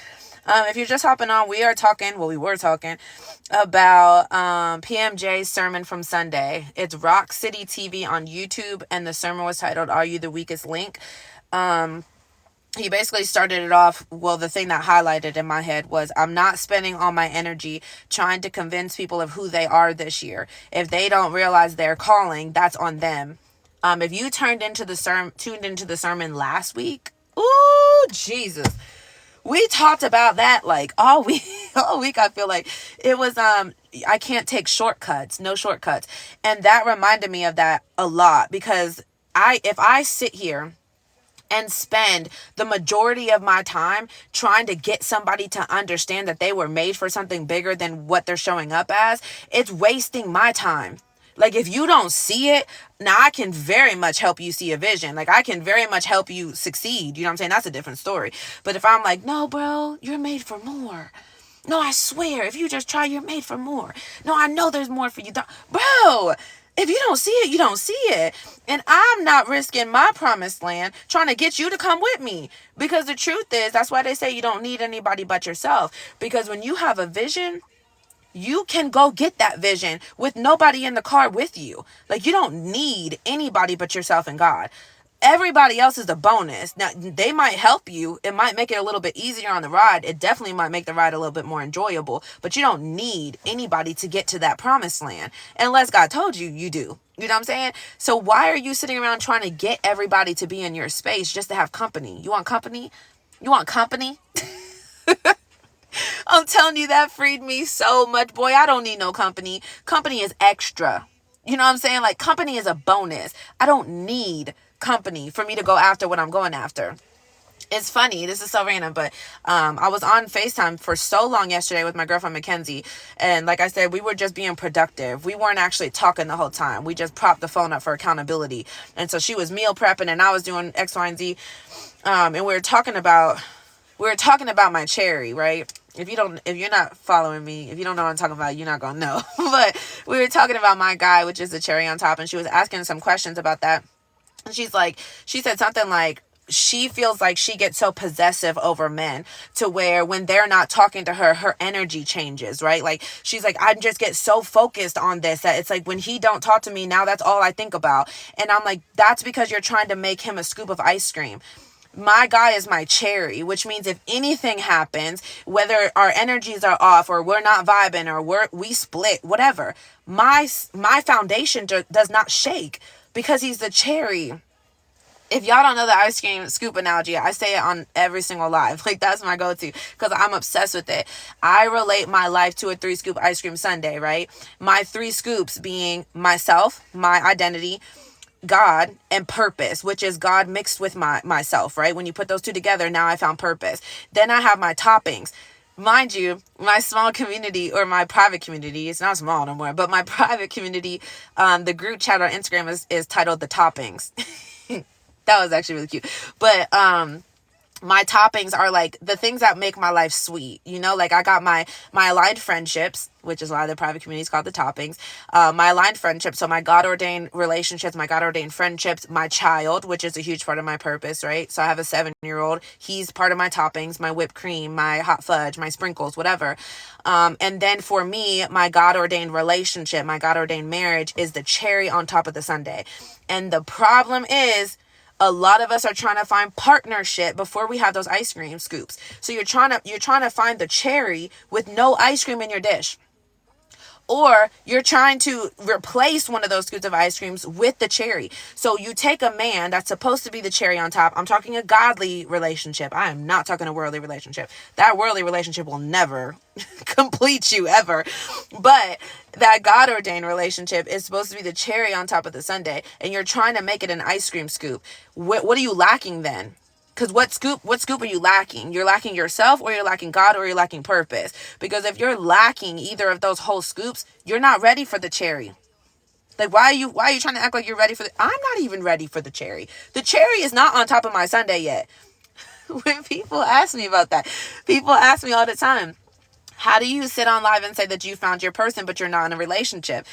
If you're just hopping on, we were talking about PMJ's sermon from Sunday. It's Rock City TV on YouTube, and the sermon was titled, Are You the Weakest Link? He basically started it off, well, the thing that highlighted in my head was, I'm not spending all my energy trying to convince people of who they are this year. If they don't realize their calling, that's on them. If you tuned into the sermon last week, ooh, Jesus. We talked about that like all week. I feel like it was, I can't take shortcuts, no shortcuts. And that reminded me of that a lot, because if I sit here and spend the majority of my time trying to get somebody to understand that they were made for something bigger than what they're showing up as, it's wasting my time. Like, if you don't see it, now I can very much help you see a vision. Like, I can very much help you succeed. You know what I'm saying? That's a different story. But if I'm like, no, bro, you're made for more. No, I swear, if you just try, you're made for more. No, I know there's more for you. Bro, if you don't see it, you don't see it. And I'm not risking my promised land trying to get you to come with me. Because the truth is, that's why they say you don't need anybody but yourself. Because when you have a vision, you can go get that vision with nobody in the car with you. Like, you don't need anybody but yourself and God. Everybody else is a bonus. Now, they might help you. It might make it a little bit easier on the ride. It definitely might make the ride a little bit more enjoyable. But you don't need anybody to get to that promised land. Unless God told you, you do. You know what I'm saying? So why are you sitting around trying to get everybody to be in your space just to have company? You want company? I'm telling you, that freed me so much. Boy, I don't need no company. Company is extra. You know what I'm saying? Like, company is a bonus. I don't need company for me to go after what I'm going after. It's funny. This is so random, but I was on FaceTime for so long yesterday with my girlfriend, Mackenzie. And like I said, we were just being productive. We weren't actually talking the whole time. We just propped the phone up for accountability. And so she was meal prepping and I was doing X, Y, and Z. And we were talking about my cherry, right? If you're not following me, if you don't know what I'm talking about, you're not going to know. But we were talking about my guy, which is the cherry on top. And she was asking some questions about that. And she said something like, she feels like she gets so possessive over men to where when they're not talking to her, her energy changes, right? Like, she's like, I just get so focused on this that it's like, when he don't talk to me, now that's all I think about. And I'm like, that's because you're trying to make him a scoop of ice cream. My guy is my cherry, which means if anything happens, whether our energies are off or we're not vibing or we split, whatever, my foundation does not shake because he's the cherry. If y'all don't know the ice cream scoop analogy, I say it on every single live. Like, that's my go-to because I'm obsessed with it. I relate my life to a 3-scoop ice cream sundae, right? My 3 scoops being myself, my identity, God, and purpose, which is God mixed with myself, right? When you put those two together, now I found purpose. Then I have my toppings. mind you, my small community, or my private community, it's not small no more, but my private community, the group chat on Instagram is titled The Toppings. That was actually really cute. But my toppings are like the things that make my life sweet, like I got my aligned friendships, which is why the private community is called The Toppings. My aligned friendships, so my God ordained relationships, my God ordained friendships, my child, which is a huge part of my purpose, right? So I have a 7-year-old, he's part of my toppings, my whipped cream, my hot fudge, my sprinkles, whatever. And then for me, my God ordained relationship, my God ordained marriage is the cherry on top of the sundae. And the problem is, a lot of us are trying to find partnership before we have those ice cream scoops. So you're trying to find the cherry with no ice cream in your dish. Or you're trying to replace one of those scoops of ice creams with the cherry. So you take a man that's supposed to be the cherry on top. I'm talking a godly relationship. I am not talking a worldly relationship. That worldly relationship will never complete you ever. But that God ordained relationship is supposed to be the cherry on top of the sundae. And you're trying to make it an ice cream scoop. What are you lacking then? Because what scoop are you lacking? You're lacking yourself, or you're lacking God, or you're lacking purpose. Because if you're lacking either of those whole scoops, you're not ready for the cherry. Like, why are you trying to act like you're ready for I'm not even ready for the cherry. The cherry is not on top of my sundae yet. When people ask me about that, people ask me all the time, how do you sit on live and say that you found your person, but you're not in a relationship?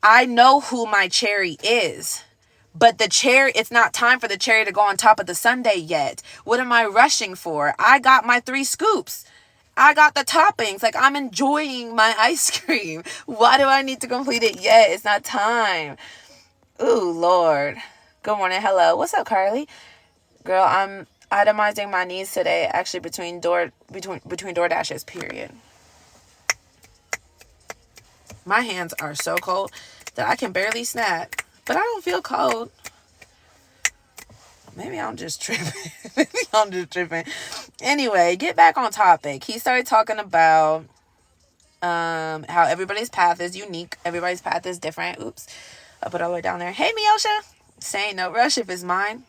I know who my cherry is. But the cherry, it's not time for the cherry to go on top of the sundae yet. What am I rushing for? I got my 3 scoops. I got the toppings. Like, I'm enjoying my ice cream. Why do I need to complete it yet? It's not time. Ooh, Lord. Good morning. Hello. What's up, Carly? Girl, I'm itemizing my needs today, actually between DoorDashes, period. My hands are so cold that I can barely snap. But I don't feel cold. Maybe I'm just tripping. Anyway, get back on topic. He started talking about how everybody's path is unique. Everybody's path is different. Oops. I'll put it all the way down there. Hey, Miosha. Saying no rush if it's mine.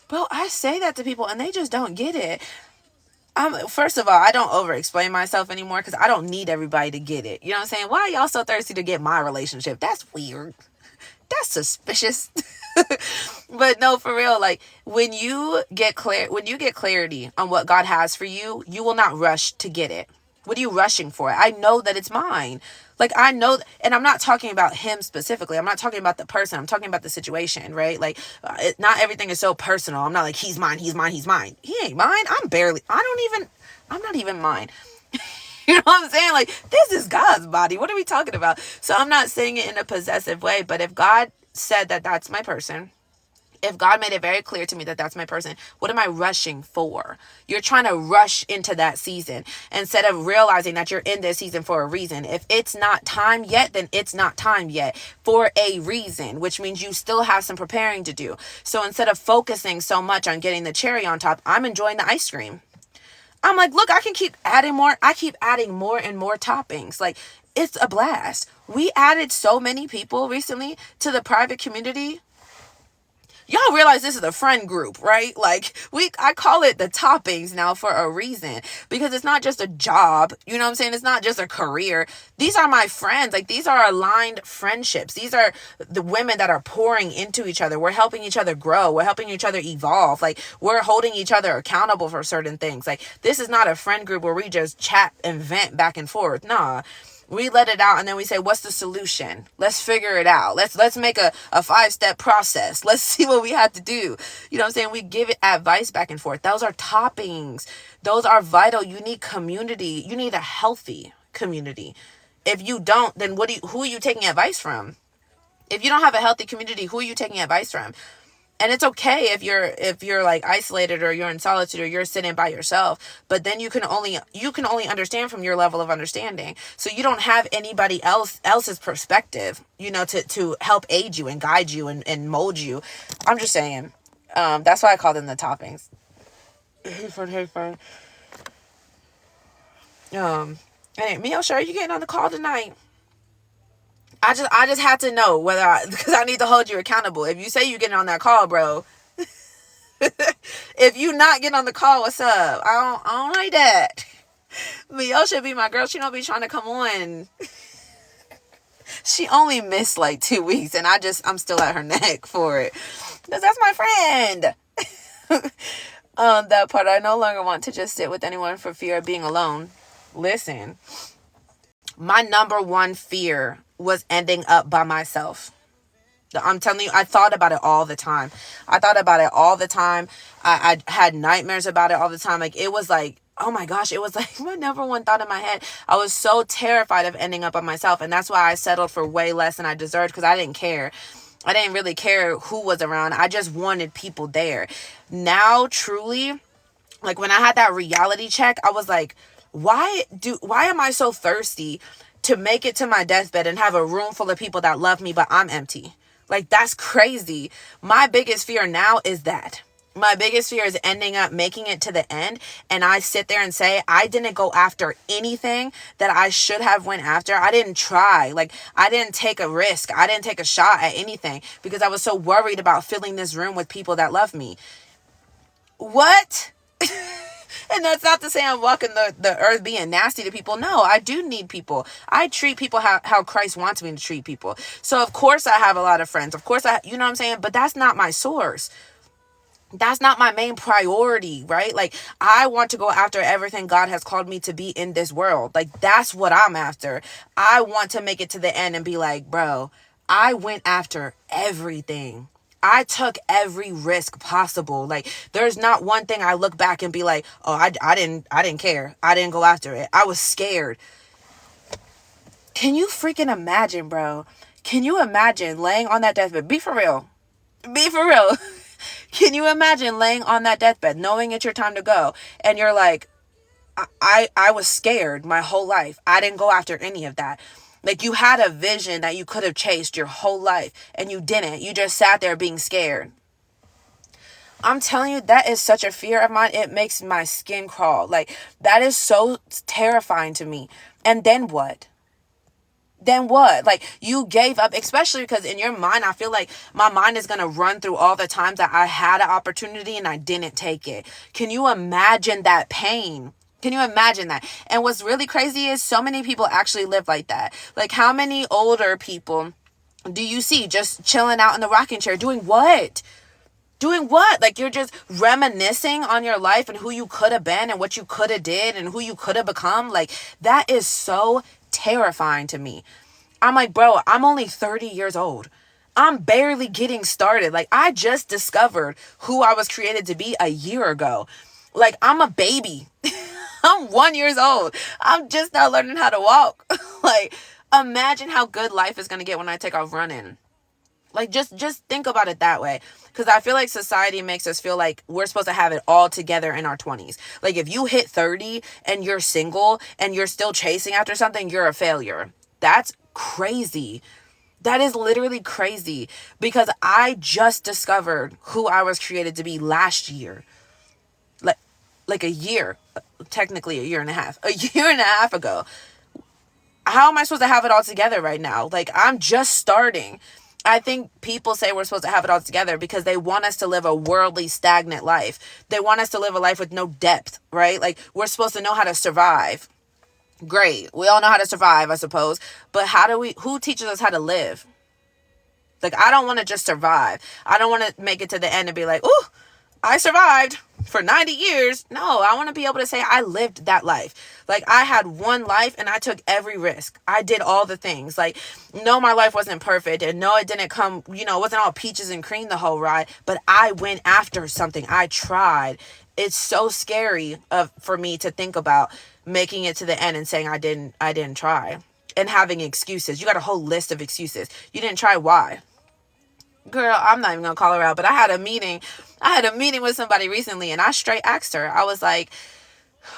Bro, I say that to people and they just don't get it. First of all, I don't over-explain myself anymore because I don't need everybody to get it. You know what I'm saying? Why are y'all so thirsty to get my relationship? That's weird. That's suspicious. But no, for real, like when you get clarity on what God has for you, you will not rush to get it. What are you rushing for? I know that it's mine. Like I know, and I'm not talking about him specifically. I'm not talking about the person. I'm talking about the situation, right? Like not everything is so personal. I'm not like, he's mine. He ain't mine. I'm not even mine. You know what I'm saying? Like, this is God's body. What are we talking about? So I'm not saying it in a possessive way, but if God said that that's my person, if God made it very clear to me that that's my person, what am I rushing for? You're trying to rush into that season instead of realizing that you're in this season for a reason. If it's not time yet, then it's not time yet for a reason, which means you still have some preparing to do. So instead of focusing so much on getting the cherry on top, I'm enjoying the ice cream. I'm like, look, I can keep adding more. I keep adding more and more toppings. Like, it's a blast. We added so many people recently to the private community. Y'all realize this is a friend group, right? Like I call it the toppings now for a reason, because it's not just a job. You know what I'm saying? It's not just a career. These are my friends. Like these are aligned friendships. These are the women that are pouring into each other. We're helping each other grow. We're helping each other evolve. Like we're holding each other accountable for certain things. Like this is not a friend group where we just chat and vent back and forth. Nah. We let it out and then we say, what's the solution? Let's figure it out. Let's make a 5-step process. Let's see what we have to do. You know what I'm saying? We give it advice back and forth. Those are toppings. Those are vital. You need community. You need a healthy community. If you don't, then who are you taking advice from? If you don't have a healthy community, who are you taking advice from? And it's okay if you're like isolated or you're in solitude or you're sitting by yourself, but then you can only understand from your level of understanding. So you don't have anybody else's perspective, you know, to help aid you and guide you and mold you. I'm just saying. That's why I call them the toppings. Hey, fun. Hey, Miosha, are you getting on the call tonight? I just had to know because I need to hold you accountable. If you say you're getting on that call, bro, if you not getting on the call, what's up? I don't like that. Mio should be my girl. She don't be trying to come on. She only missed like 2 weeks, and I'm still at her neck for it. Because that's my friend. That part, I no longer want to just sit with anyone for fear of being alone. Listen, my number one fear was ending up by myself. I'm telling you, I thought about it all the time. I had nightmares about it all the time. Like, it was like, oh my gosh, it was like my number one thought in my head. I was so terrified of ending up by myself. And that's why I settled for way less than I deserved, because I didn't care. I didn't really care who was around. I just wanted people there. Now, truly, like when I had that reality check, I was like, why am I so thirsty to make it to my deathbed and have a room full of people that love me, but I'm empty? Like, that's crazy. My biggest fear now is that. My biggest fear is ending up making it to the end, and I sit there and say, I didn't go after anything that I should have went after. I didn't try. Like, I didn't take a risk. I didn't take a shot at anything because I was so worried about filling this room with people that love me. What? And that's not to say I'm walking the earth being nasty to people. No, I do need people. I treat people how Christ wants me to treat people. So of course I have a lot of friends. Of course you know what I'm saying? But that's not my source. That's not my main priority, right? Like, I want to go after everything God has called me to be in this world. Like, that's what I'm after. I want to make it to the end and be like, bro, I went after everything. I took every risk possible. Like, there's not one thing I look back and be like, oh, I didn't care. I didn't go after it. I was scared. Can you freaking imagine, bro? Can you imagine laying on that deathbed? Be for real. Be for real. Can you imagine laying on that deathbed, knowing it's your time to go, and you're like, I was scared my whole life. I didn't go after any of that. Like, you had a vision that you could have chased your whole life, and you didn't. You just sat there being scared. I'm telling you, that is such a fear of mine. It makes my skin crawl. Like, that is so terrifying to me. And then what? Then what? Like, you gave up, especially because in your mind, I feel like my mind is going to run through all the times that I had an opportunity and I didn't take it. Can you imagine that pain? Can you imagine that? And what's really crazy is so many people actually live like that. Like, how many older people do you see just chilling out in the rocking chair doing what? Doing what? Like, you're just reminiscing on your life and who you could have been and what you could have did and who you could have become. Like, that is so terrifying to me. I'm like, bro, I'm only 30 years old. I'm barely getting started. Like, I just discovered who I was created to be a year ago. Like, I'm a baby. I'm 1 year old. I'm just now learning how to walk. Like, imagine how good life is going to get when I take off running. Like, just think about it that way. Because I feel like society makes us feel like we're supposed to have it all together in our 20s. Like, if you hit 30 and you're single and you're still chasing after something, you're a failure. That's crazy. That is literally crazy. Because I just discovered who I was created to be last year. Like a year, technically a year and a half ago. How am I supposed to have it all together right now? Like, I'm just starting. I think people say we're supposed to have it all together because they want us to live a worldly, stagnant life. They want us to live a life with no depth, right? Like, we're supposed to know how to survive. Great. We all know how to survive, I suppose. But who teaches us how to live? Like, I don't want to just survive. I don't want to make it to the end and be like, ooh, I survived for 90 years. No, I want to be able to say I lived that life. Like, I had one life and I took every risk. I did all the things. Like, no, my life wasn't perfect. And no, it didn't come, it wasn't all peaches and cream the whole ride. But I went after something. I tried. It's so scary for me to think about making it to the end and saying I didn't try. And having excuses. You got a whole list of excuses. You didn't try. Why? Girl, I'm not even gonna call her out, but I had a meeting with somebody recently, and I straight asked her. I was like,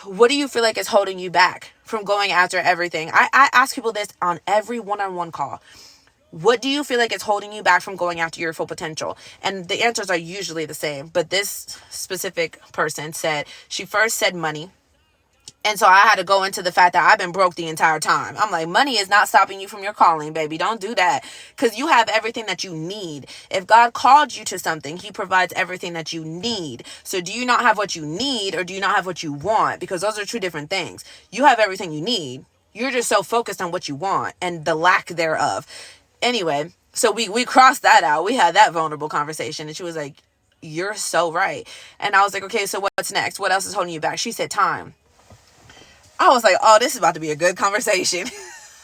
what do you feel like is holding you back from going after everything? I ask people this on every one-on-one call. What do you feel like is holding you back from going after your full potential? And the answers are usually the same, but this specific person said, she first said money. And so I had to go into the fact that I've been broke the entire time. I'm like, money is not stopping you from your calling, baby. Don't do that. Because you have everything that you need. If God called you to something, he provides everything that you need. So do you not have what you need, or do you not have what you want? Because those are two different things. You have everything you need. You're just so focused on what you want and the lack thereof. Anyway, so we crossed that out. We had that vulnerable conversation, and she was like, you're so right. And I was like, okay, so what's next? What else is holding you back? She said, time. I was like, oh, this is about to be a good conversation.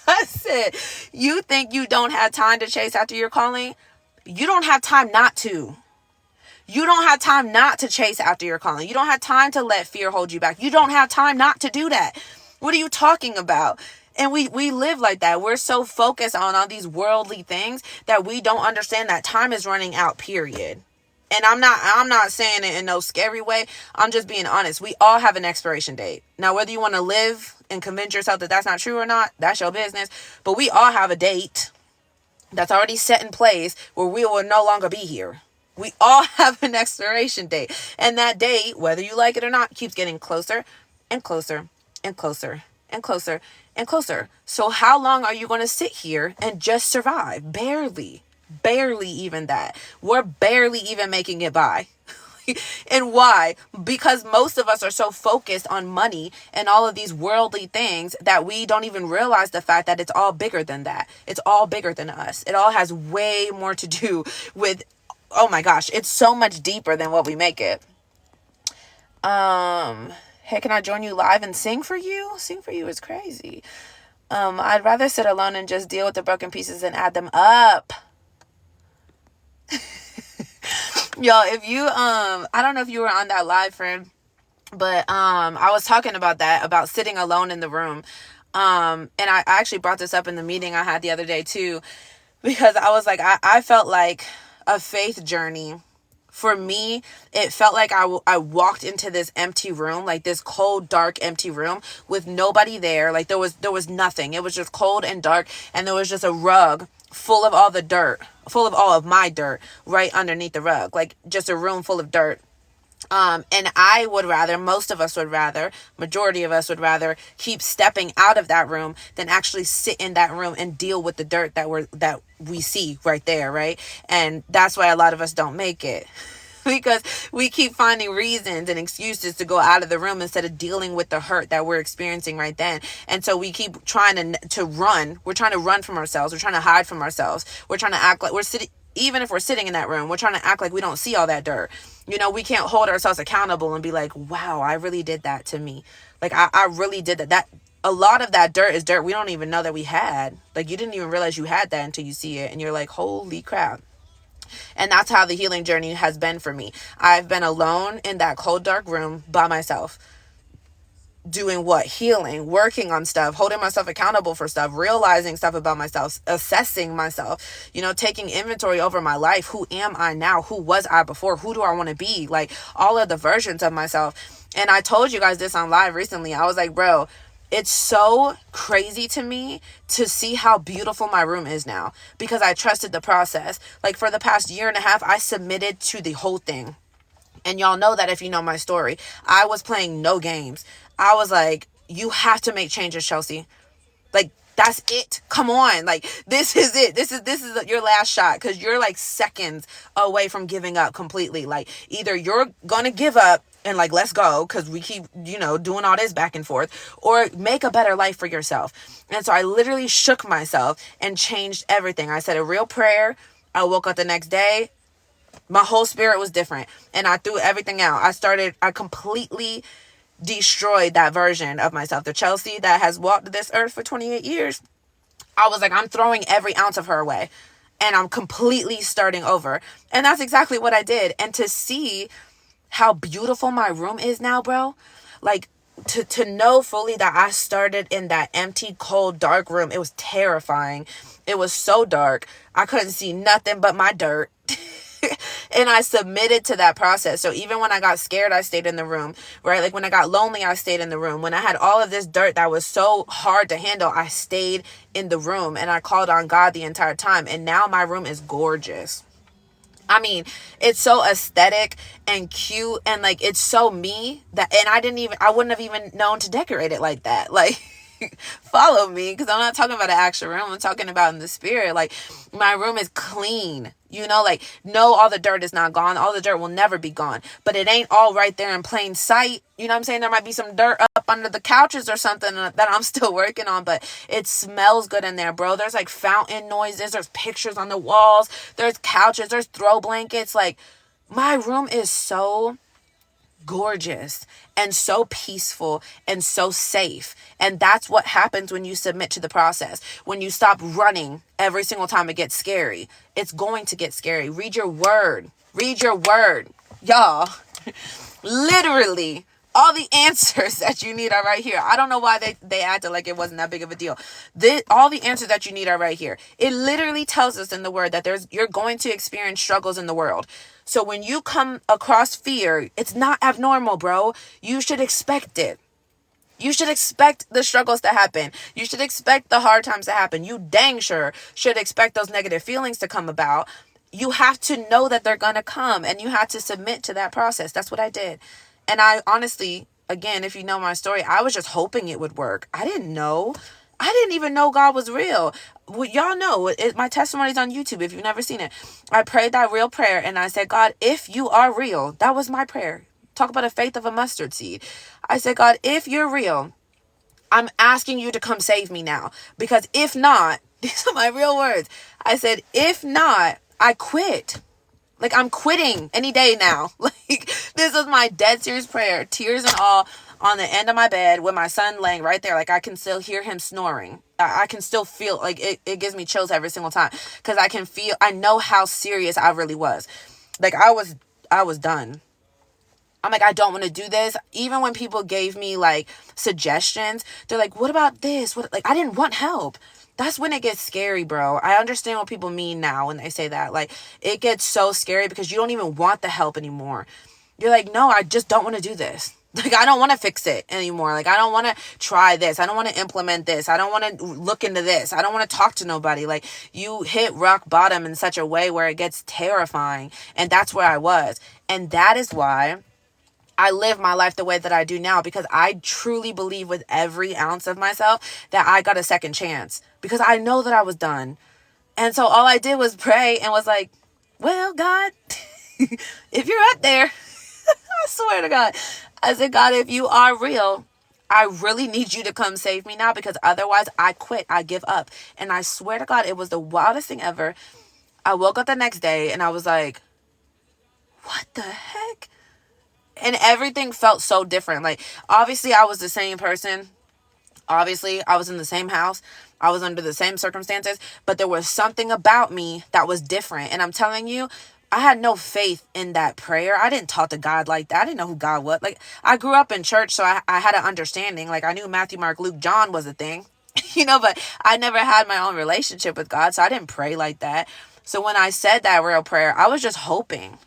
I said, you think you don't have time to chase after your calling? You don't have time not to. You don't have time not to chase after your calling. You don't have time to let fear hold you back. You don't have time not to do that. What are you talking about? And we live like that. We're so focused on all these worldly things that we don't understand that time is running out, period. And I'm not saying it in no scary way. I'm just being honest. We all have an expiration date. Now, whether you want to live and convince yourself that that's not true or not, that's your business. But we all have a date that's already set in place where we will no longer be here. We all have an expiration date. And that date, whether you like it or not, keeps getting closer and closer and closer and closer and closer. So how long are you going to sit here and just survive? Barely even that. We're barely even making it by. And why? Because most of us are so focused on money and all of these worldly things that we don't even realize the fact that it's all bigger than that. It's all bigger than us. It all has way more to do with, oh my gosh, it's so much deeper than what we make it. Hey, can I join you live and sing for you? Sing for you is crazy. I'd rather sit alone and just deal with the broken pieces and add them up. Y'all, if you I don't know if you were on that live, friend, but I was talking about that, about sitting alone in the room. And I actually brought this up in the meeting I had the other day too, because I was like, I felt like a faith journey. For me, it felt like I walked into this empty room, like this cold, dark, empty room with nobody there. Like there was nothing. It was just cold and dark, and there was just a rug full of all the dirt, full of all of my dirt right underneath the rug, like just a room full of dirt. And I would rather, most of us would rather, majority of us would rather keep stepping out of that room than actually sit in that room and deal with the dirt that we see right there, right? And that's why a lot of us don't make it. Because we keep finding reasons and excuses to go out of the room instead of dealing with the hurt that we're experiencing right then. And so we keep trying to run. We're trying to run from ourselves. We're trying to hide from ourselves. We're trying to act like we're sitting. Even if we're sitting in that room, we're trying to act like we don't see all that dirt. You know, we can't hold ourselves accountable and be like, wow, I really did that to me. Like, I really did that. That a lot of that dirt is dirt we don't even know that we had. Like, you didn't even realize you had that until you see it. And you're like, holy crap. And that's how the healing journey has been for me. I've been alone in that cold, dark room by myself. Doing what? Healing, working on stuff, holding myself accountable for stuff, realizing stuff about myself, assessing myself, taking inventory over my life. Who am I now? Who was I before? Who do I want to be? Like all of the versions of myself. And I told you guys this on live recently. I was like, bro, it's so crazy to me to see how beautiful my room is now because I trusted the process. Like for the past year and a half, I submitted to the whole thing. And y'all know that if you know my story, I was playing no games. I was like, you have to make changes, Chelsea. Like, that's it. Come on. Like, this is it. This is your last shot because you're like seconds away from giving up completely. Like, either you're going to give up and like, let's go because we keep, doing all this back and forth, or make a better life for yourself. And so I literally shook myself and changed everything. I said a real prayer. I woke up the next day. My whole spirit was different and I threw everything out. I completely destroyed that version of myself, the Chelsea that has walked this earth for 28 years. I was like, I'm throwing every ounce of her away and I'm completely starting over. And that's exactly what I did. And to see how beautiful my room is now, bro, like to know fully that I started in that empty, cold, dark room. It was terrifying. It was so dark. I couldn't see nothing but my dirt. And I submitted to that process. So even when I got scared, I stayed in the room, right? Like when I got lonely, I stayed in the room. When I had all of this dirt that was so hard to handle, I stayed in the room and I called on God the entire time. And now my room is gorgeous. I mean, it's so aesthetic and cute, and like it's so me that, and I wouldn't have even known to decorate it like that. Like, follow me, because I'm not talking about an actual room. I'm talking about in the spirit. Like, my room is clean. You know, like, no, all the dirt is not gone. All the dirt will never be gone. But it ain't all right there in plain sight. You know what I'm saying? There might be some dirt up under the couches or something that I'm still working on, but it smells good in there, bro. There's like fountain noises. There's pictures on the walls. There's couches. There's throw blankets. Like, my room is so gorgeous and so peaceful and so safe. And that's what happens when you submit to the process. When you stop running every single time it gets scary. It's going to get scary. Read your word. Read your word. Y'all, literally, all the answers that you need are right here. I don't know why they acted like it wasn't that big of a deal. All the answers that you need are right here. It literally tells us in the word that you're going to experience struggles in the world. So when you come across fear, it's not abnormal, bro. You should expect it. You should expect the struggles to happen. You should expect the hard times to happen. You dang sure should expect those negative feelings to come about. You have to know that they're going to come, and you have to submit to that process. That's what I did. And I honestly, again, if you know my story, I was just hoping it would work. I didn't know. I didn't even know God was real. Well, y'all know, my testimony's on YouTube if you've never seen it. I prayed that real prayer, and I said, God, if you are real, that was my prayer. Talk about a faith of a mustard seed. I said, God, if you're real, I'm asking you to come save me now. Because if not, these are my real words. I said, if not, I quit. Like, I'm quitting any day now. Like, this is my dead serious prayer, tears and all, on the end of my bed with my son laying right there. Like, I can still hear him snoring. I can still feel, like, it gives me chills every single time. Because I know how serious I really was. Like, I was done. I'm like, I don't want to do this. Even when people gave me, like, suggestions, they're like, what about this? Like, I didn't want help. That's when it gets scary, bro. I understand what people mean now when they say that. Like, it gets so scary because you don't even want the help anymore. You're like, no, I just don't want to do this. Like, I don't want to fix it anymore. Like, I don't want to try this. I don't want to implement this. I don't want to look into this. I don't want to talk to nobody. Like, you hit rock bottom in such a way where it gets terrifying. And that's where I was. And that is why I live my life the way that I do now, because I truly believe with every ounce of myself that I got a second chance, because I know that I was done. And so all I did was pray and was like, well, God, if you're up there, I swear to God, I said, God, if you are real, I really need you to come save me now, because otherwise I quit. I give up. And I swear to God, it was the wildest thing ever. I woke up the next day and I was like, what the heck? And everything felt so different. Like, obviously, I was the same person. Obviously, I was in the same house. I was under the same circumstances. But there was something about me that was different. And I'm telling you, I had no faith in that prayer. I didn't talk to God like that. I didn't know who God was. Like, I grew up in church, so I had an understanding. Like, I knew Matthew, Mark, Luke, John was a thing. But I never had my own relationship with God, so I didn't pray like that. So when I said that real prayer, I was just hoping.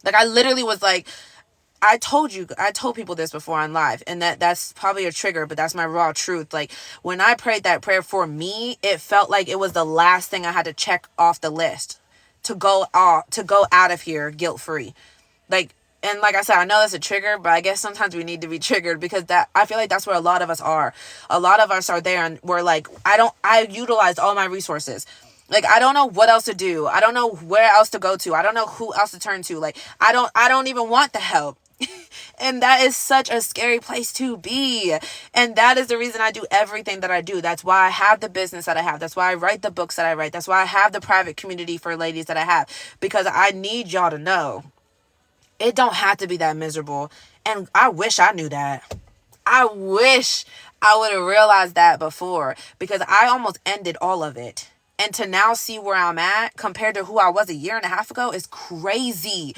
Like, I literally was like, I told people this before on live, and that's probably a trigger, but that's my raw truth. Like, when I prayed that prayer for me, it felt like it was the last thing I had to check off the list to go out of here guilt-free. Like, and like I said, I know that's a trigger, but I guess sometimes we need to be triggered, because I feel like that's where a lot of us are. A lot of us are there, and we're like, I utilized all my resources. Like, I don't know what else to do. I don't know where else to go to. I don't know who else to turn to. Like, I don't even want the help. And that is such a scary place to be. And that is the reason I do everything that I do. That's why I have the business that I have. That's why I write the books that I write. That's why I have the private community for ladies that I have. Because I need y'all to know it don't have to be that miserable. And I wish I knew that. I wish I would have realized that before, because I almost ended all of it. And to now see where I'm at compared to who I was a year and a half ago is crazy.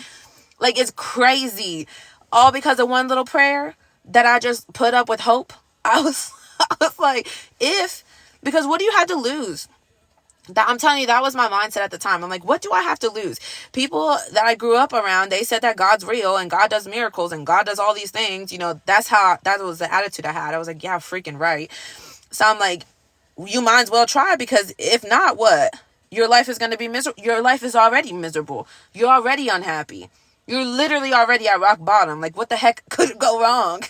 Like, it's crazy. All because of one little prayer that I just put up with hope. I was like, because what do you have to lose? I'm telling you, that was my mindset at the time. I'm like, what do I have to lose? People that I grew up around, they said that God's real and God does miracles and God does all these things. That was the attitude I had. I was like, yeah, freaking right. So I'm like, you might as well try, because if not, what? Your life is going to be miserable. Your life is already miserable. You're already unhappy. You're literally already at rock bottom. Like, what the heck could go wrong?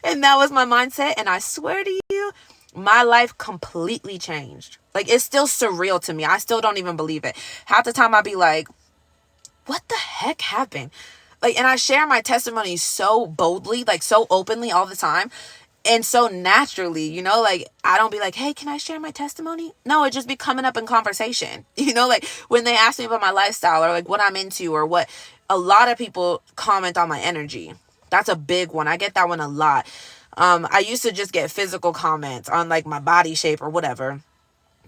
And that was my mindset. And I swear to you, my life completely changed. Like, it's still surreal to me. I still don't even believe it. Half the time I'll be like, what the heck happened? Like, and I share my testimony so boldly, like so openly all the time. And so naturally, you know, like, I don't be like, hey, can I share my testimony? No, it just be coming up in conversation. You know, like when they ask me about my lifestyle or like what I'm into or what, a lot of people comment on my energy. That's a big one. I get that one a lot. I used to just get physical comments on like my body shape or whatever.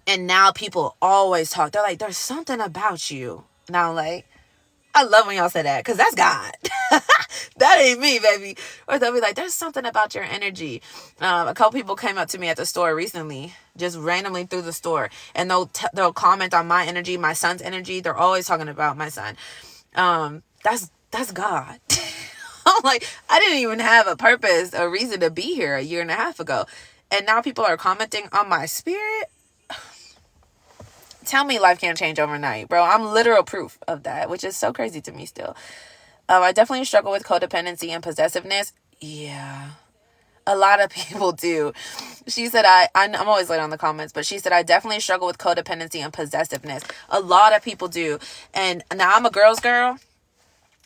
And now people always talk. They're like, there's something about you. And I'm like, I love when y'all say that, because that's God. That ain't me, baby. Or they'll be like, there's something about your energy. A couple people came up to me at the store recently, just randomly through the store, and they'll comment on my energy, my son's energy. They're always talking about my son. That's God. I'm like, I didn't even have a purpose, a reason to be here a year and a half ago. And now people are commenting on my spirit. Tell me life can't change overnight, bro. I'm literal proof of that, which is so crazy to me still. I definitely struggle with codependency and possessiveness. Yeah, a lot of people do. She said, I'm always late on the comments, but she said, I definitely struggle with codependency and possessiveness. A lot of people do. And now I'm a girl's girl.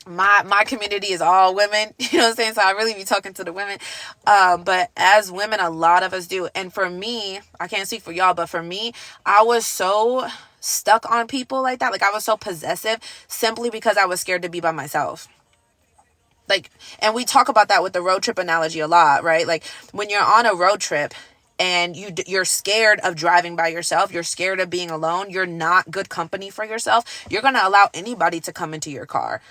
My community is all women, you know what I'm saying? So I really be talking to the women. But as women, a lot of us do. And for me, I can't speak for y'all, but for me, I was so stuck on people like that. Like, I was so possessive simply because I was scared to be by myself. Like, and we talk about that with the road trip analogy a lot, right? Like, when you're on a road trip and you're scared of driving by yourself, you're scared of being alone, you're not good company for yourself, you're going to allow anybody to come into your car.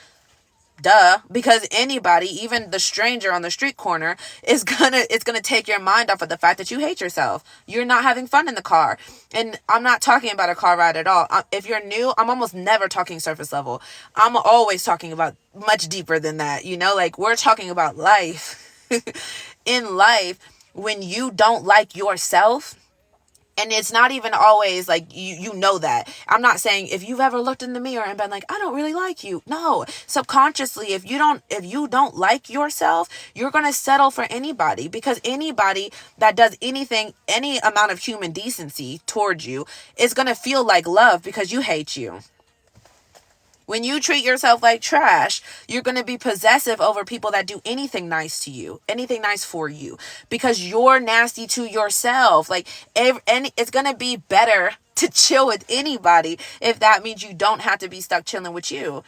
Duh, because anybody, even the stranger on the street corner, it's gonna take your mind off of the fact that you hate yourself. You're not having fun in the car. And I'm not talking about a car ride at all. If you're new, I'm almost never talking surface level. I'm always talking about much deeper than that. You know, like, we're talking about life. In life, when you don't like yourself, and it's not even always like you know that. I'm not saying if you've ever looked in the mirror and been like, I don't really like you. No, subconsciously, if you don't like yourself, you're going to settle for anybody, because anybody that does anything, any amount of human decency towards you is going to feel like love because you hate you. When you treat yourself like trash, you're going to be possessive over people that do anything nice to you, anything nice for you, because you're nasty to yourself. Like, it's going to be better to chill with anybody if that means you don't have to be stuck chilling with you.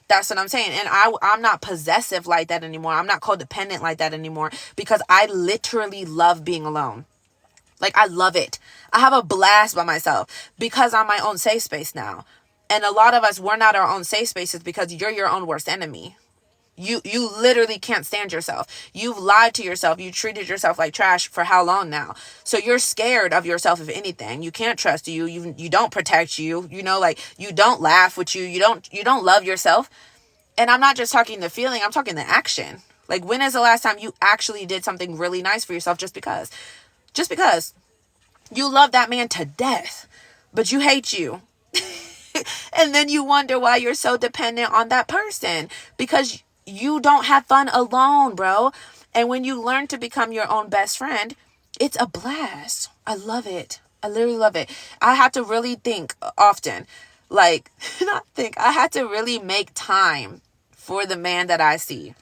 That's what I'm saying. And I'm not possessive like that anymore. I'm not codependent like that anymore, because I literally love being alone. Like, I love it. I have a blast by myself because I'm my own safe space now. And a lot of us, we're not our own safe spaces because you're your own worst enemy. You literally can't stand yourself. You've lied to yourself. You treated yourself like trash for how long now? So you're scared of yourself, if anything. You can't trust you. You don't protect you. You know, like, you don't laugh with you. You don't love yourself. And I'm not just talking the feeling. I'm talking the action. Like, when is the last time you actually did something really nice for yourself just because? Just because. You love that man to death, but you hate you. And then you wonder why you're so dependent on that person, because you don't have fun alone, bro. And when you learn to become your own best friend, it's a blast. I love it. I literally love it. I have to really think often, like, I had to really make time for the man that I see.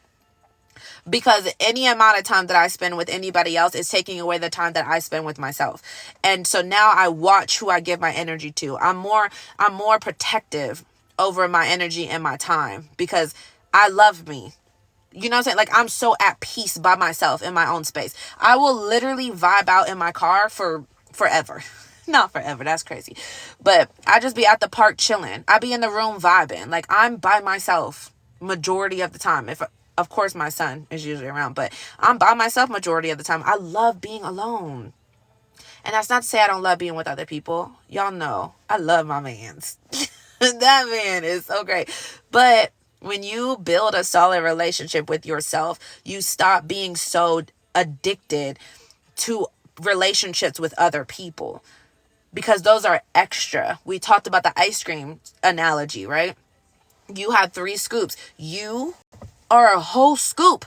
Because any amount of time that I spend with anybody else is taking away the time that I spend with myself. And so now I watch who I give my energy to. I'm more protective over my energy and my time, because I love me. You know what I'm saying? Like, I'm so at peace by myself in my own space. I will literally vibe out in my car for forever. Not forever, that's crazy. But I just be at the park chilling. I be in the room vibing. Like, I'm by myself majority of the time. Of course, my son is usually around, but I'm by myself majority of the time. I love being alone. And that's not to say I don't love being with other people. Y'all know I love my mans. That man is so great. But when you build a solid relationship with yourself, you stop being so addicted to relationships with other people. because those are extra. We talked about the ice cream analogy, right? You had 3 scoops. You are a whole scoop.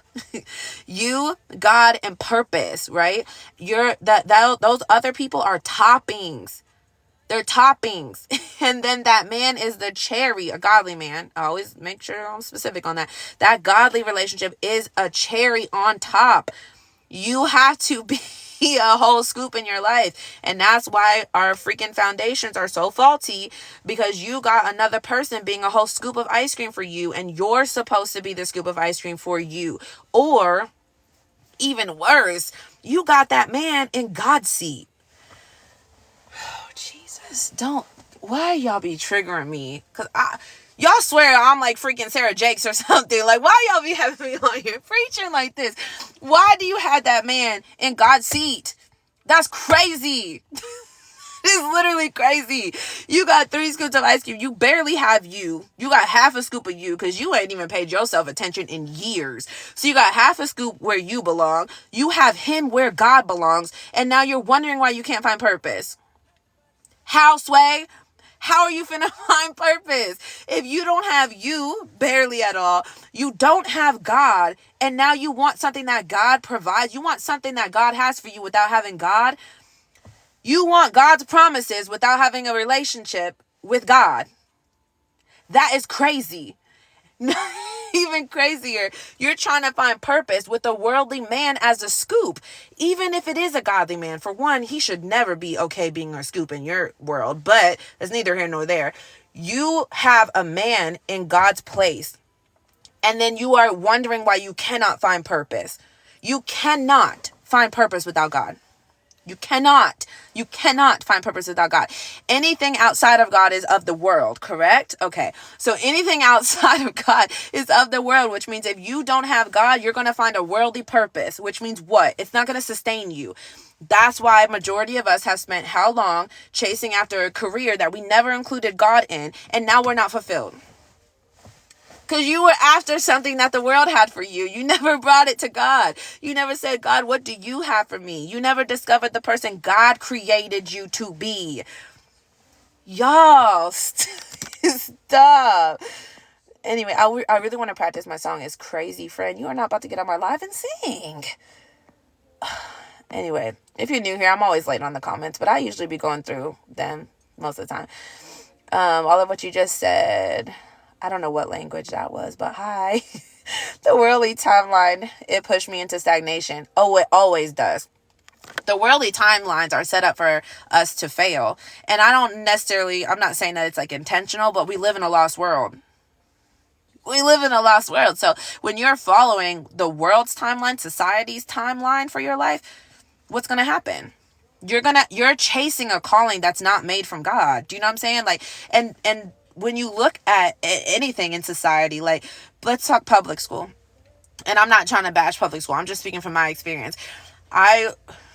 You, God, and purpose, right? Those other people are toppings. They're toppings. And then that man is the cherry, a godly man. I always make sure I'm specific on that. That godly relationship is a cherry on top. You have to be a whole scoop in your life. And that's why our freaking foundations are so faulty, because you got another person being a whole scoop of ice cream for you, and you're supposed to be the scoop of ice cream for you. Or even worse, you got that man in God's seat. Oh, Jesus, why y'all be triggering me? Because y'all swear I'm like freaking Sarah Jakes or something. Like, why y'all be having me on here preaching like this? Why do you have that man in God's seat? That's crazy. It's literally crazy. You got 3 scoops of ice cream. You barely have you. You got half a scoop of you because you ain't even paid yourself attention in years. So you got half a scoop where you belong. You have him where God belongs. And now you're wondering why you can't find purpose. How, Sway? How are you finna find purpose? If you don't have you, barely at all, you don't have God, and now you want something that God provides, you want something that God has for you without having God, you want God's promises without having a relationship with God. That is crazy. Even crazier, you're trying to find purpose with a worldly man as a scoop. Even if it is a godly man, for one, he should never be okay being a scoop in your world, but that's neither here nor there. You have a man in God's place, and then you are wondering why you cannot find purpose. You cannot find purpose without God. You cannot find purpose without God. Anything outside of God is of the world, correct? Okay. So anything outside of God is of the world, which means if you don't have God, you're going to find a worldly purpose, which means what? It's not going to sustain you. That's why majority of us have spent how long chasing after a career that we never included God in, and now we're not fulfilled. Because you were after something that the world had for you. You never brought it to God. You never said, God, what do you have for me? You never discovered the person God created you to be. Y'all, stop. Anyway, I really want to practice my song. It's Crazy Friend. You are not about to get on my live and sing. Anyway, if you're new here, I'm always late on the comments, but I usually be going through them most of the time. All of what you just said, I don't know what language that was, but hi. The worldly timeline, it pushed me into stagnation. Oh, it always does. The worldly timelines are set up for us to fail. And I'm not saying that it's like intentional, but we live in a lost world. We live in a lost world. So when you're following the world's timeline, society's timeline for your life, what's going to happen? You're chasing a calling that's not made from God. Do you know what I'm saying? Like, and when you look at anything in society, like, let's talk public school. And I'm not trying to bash public school. I'm just speaking from my experience. I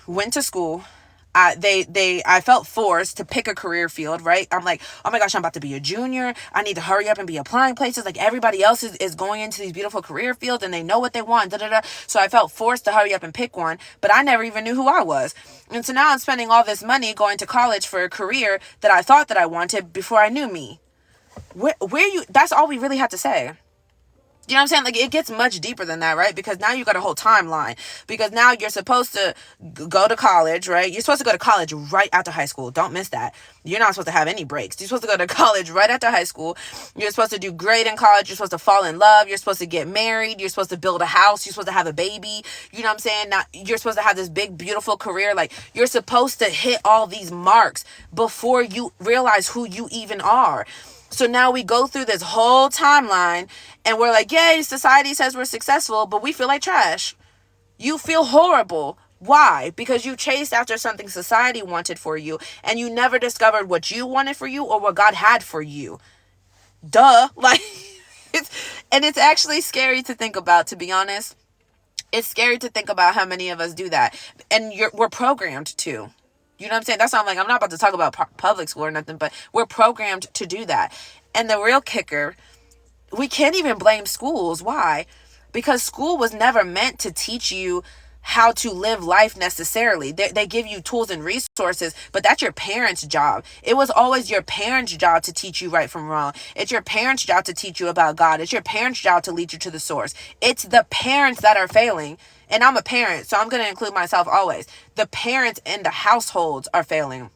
went to school. I felt forced to pick a career field, right? I'm like, oh my gosh, I'm about to be a junior. I need to hurry up and be applying places. Like everybody else is going into these beautiful career fields and they know what they want. So I felt forced to hurry up and pick one, but I never even knew who I was. And so now I'm spending all this money going to college for a career that I thought that I wanted before I knew me. That's all we really have to say. You know what I'm saying? Like, it gets much deeper than that, right? Because now you got a whole timeline. Because now you're supposed to go to college, right? You're supposed to go to college right after high school. Don't miss that. You're not supposed to have any breaks. You're supposed to go to college right after high school. You're supposed to do great in college. You're supposed to fall in love. You're supposed to get married. You're supposed to build a house. You're supposed to have a baby. You know what I'm saying? Now, you're supposed to have this big, beautiful career. Like, you're supposed to hit all these marks before you realize who you even are. So now we go through this whole timeline and we're like, yay, society says we're successful, but we feel like trash. You feel horrible. Why? Because you chased after something society wanted for you and you never discovered what you wanted for you or what God had for you. Duh. Like, it's actually scary to think about, to be honest. It's scary to think about how many of us do that. And we're programmed to. You know what I'm saying? That's why I'm like, I'm not about to talk about public school or nothing, but we're programmed to do that. And the real kicker, we can't even blame schools. Why? Because school was never meant to teach you how to live life necessarily. They give you tools and resources, but that's your parents' job. It was always your parents' job to teach you right from wrong. It's your parents' job to teach you about God. It's your parents' job to lead you to the source. It's the parents that are failing. And I'm a parent, so I'm going to include myself always. The parents in the households are failing.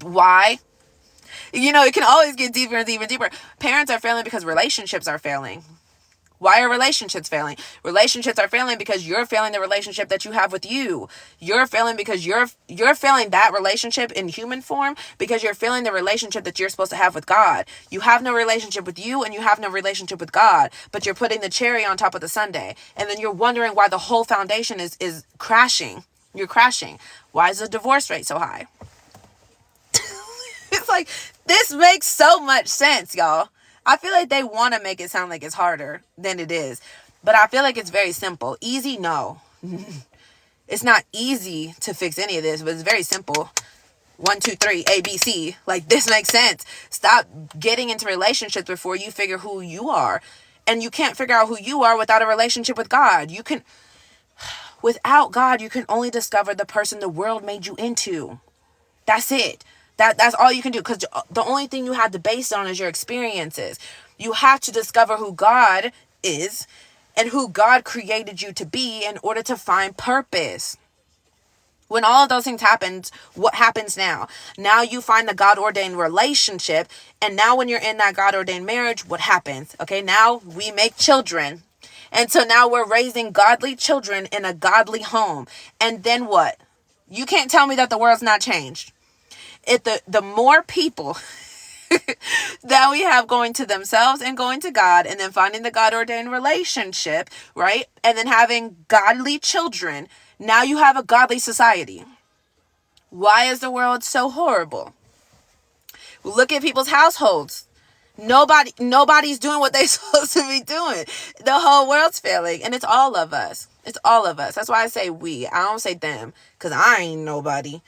Why? It can always get deeper and deeper and deeper. Parents are failing because relationships are failing. Why are relationships failing? Relationships are failing because you're failing the relationship that you have with you. You're failing because you're failing that relationship in human form because you're failing the relationship that you're supposed to have with God. You have no relationship with you and you have no relationship with God, but you're putting the cherry on top of the sundae. And then you're wondering why the whole foundation is crashing. You're crashing. Why is the divorce rate so high? It's like, this makes so much sense, y'all. I feel like they want to make it sound like it's harder than it is. But I feel like it's very simple. Easy? No. It's not easy to fix any of this, but it's very simple. 1, 2, 3, A, B, C. Like, this makes sense. Stop getting into relationships before you figure who you are. And you can't figure out who you are without a relationship with God. Without God, you can only discover the person the world made you into. That's it. That's all you can do, because the only thing you have to base on is your experiences. You have to discover who God is and who God created you to be in order to find purpose. When all of those things happen, what happens now? Now you find the God-ordained relationship, and now when you're in that God-ordained marriage, what happens? Okay, now we make children. And so now we're raising godly children in a godly home. And then what? You can't tell me that the world's not changed. If the more people that we have going to themselves and going to God, and then finding the God-ordained relationship, right? And then having godly children, now you have a godly society. Why is the world so horrible? Look at people's households. Nobody's doing what they're supposed to be doing. The whole world's failing, and it's all of us. It's all of us. That's why I say we. I don't say them, because I ain't nobody.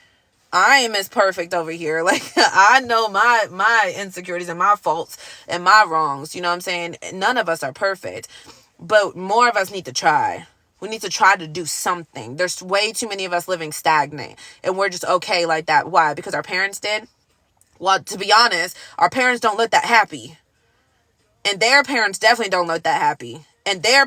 I am as perfect over here. Like, I know my insecurities and my faults and my wrongs. You know what I'm saying? None of us are perfect, but more of us need to try. We need to try to do something. There's way too many of us living stagnant, and we're just okay like that. Why? Because our parents did? Well, to be honest, our parents don't look that happy. And their parents definitely don't look that happy. And their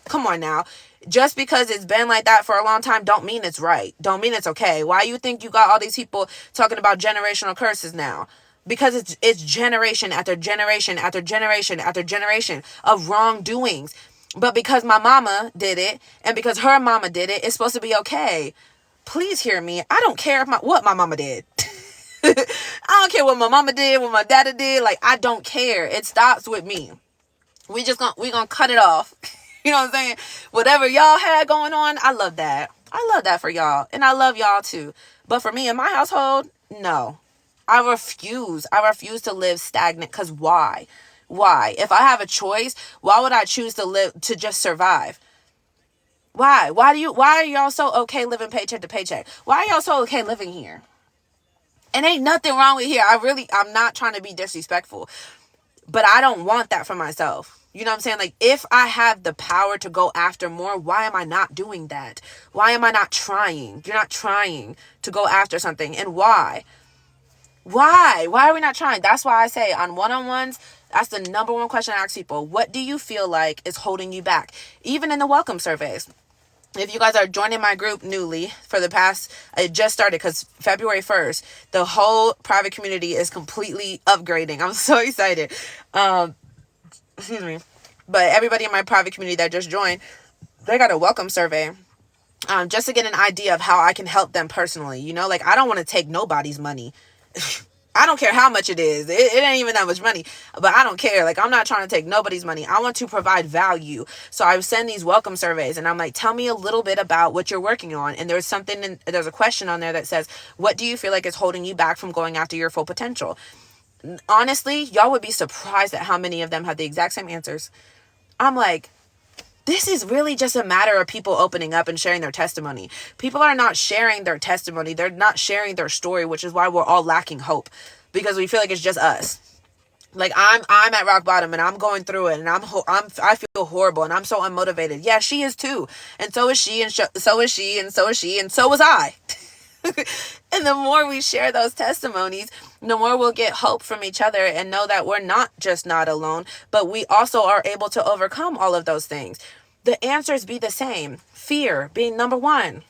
come on now. Just because it's been like that for a long time don't mean it's right. Don't mean it's okay. Why you think you got all these people talking about generational curses now? Because it's generation after generation after generation after generation of wrongdoings. But because my mama did it, and because her mama did it, it's supposed to be okay. Please hear me. I don't care what my mama did. I don't care what my mama did, what my daddy did. Like, I don't care. It stops with me. We gonna cut it off. You know what I'm saying? Whatever y'all had going on, I love that. I love that for y'all. And I love y'all too. But for me and my household, no. I refuse. I refuse to live stagnant. Because why? Why? If I have a choice, why would I choose to just survive? Why? Why are y'all so okay living paycheck to paycheck? Why are y'all so okay living here? And ain't nothing wrong with here. I'm not trying to be disrespectful. But I don't want that for myself. You know what I'm saying? Like, if I have the power to go after more, why am I not doing that? Why am I not trying? You're not trying to go after something. And why? Why? Why are we not trying? That's why I say on one-on-ones, that's the number one question I ask people. What do you feel like is holding you back? Even in the welcome surveys. If you guys are joining my group newly for the past, it just started because February 1st, the whole private community is completely upgrading. I'm so excited. Excuse me. But everybody in my private community that just joined, they got a welcome survey. Just to get an idea of how I can help them personally. You know, like, I don't want to take nobody's money. I don't care how much it is. It ain't even that much money, but I don't care. Like, I'm not trying to take nobody's money. I want to provide value. So I send these welcome surveys and I'm like, tell me a little bit about what you're working on. And there's a question on there that says, what do you feel like is holding you back from going after your full potential? Honestly, y'all would be surprised at how many of them have the exact same answers. I'm like, this is really just a matter of people opening up and sharing their testimony. People are not sharing their testimony. They're not sharing their story, which is why we're all lacking hope, because we feel like it's just us. Like I'm at rock bottom and I'm going through it and I feel horrible and I'm so unmotivated. Yeah, she is too. And so is she and so is she and so is she and so was I. And the more we share those testimonies, the more we'll get hope from each other and know that we're not just not alone, but we also are able to overcome all of those things. The answers be the same. Fear being number one.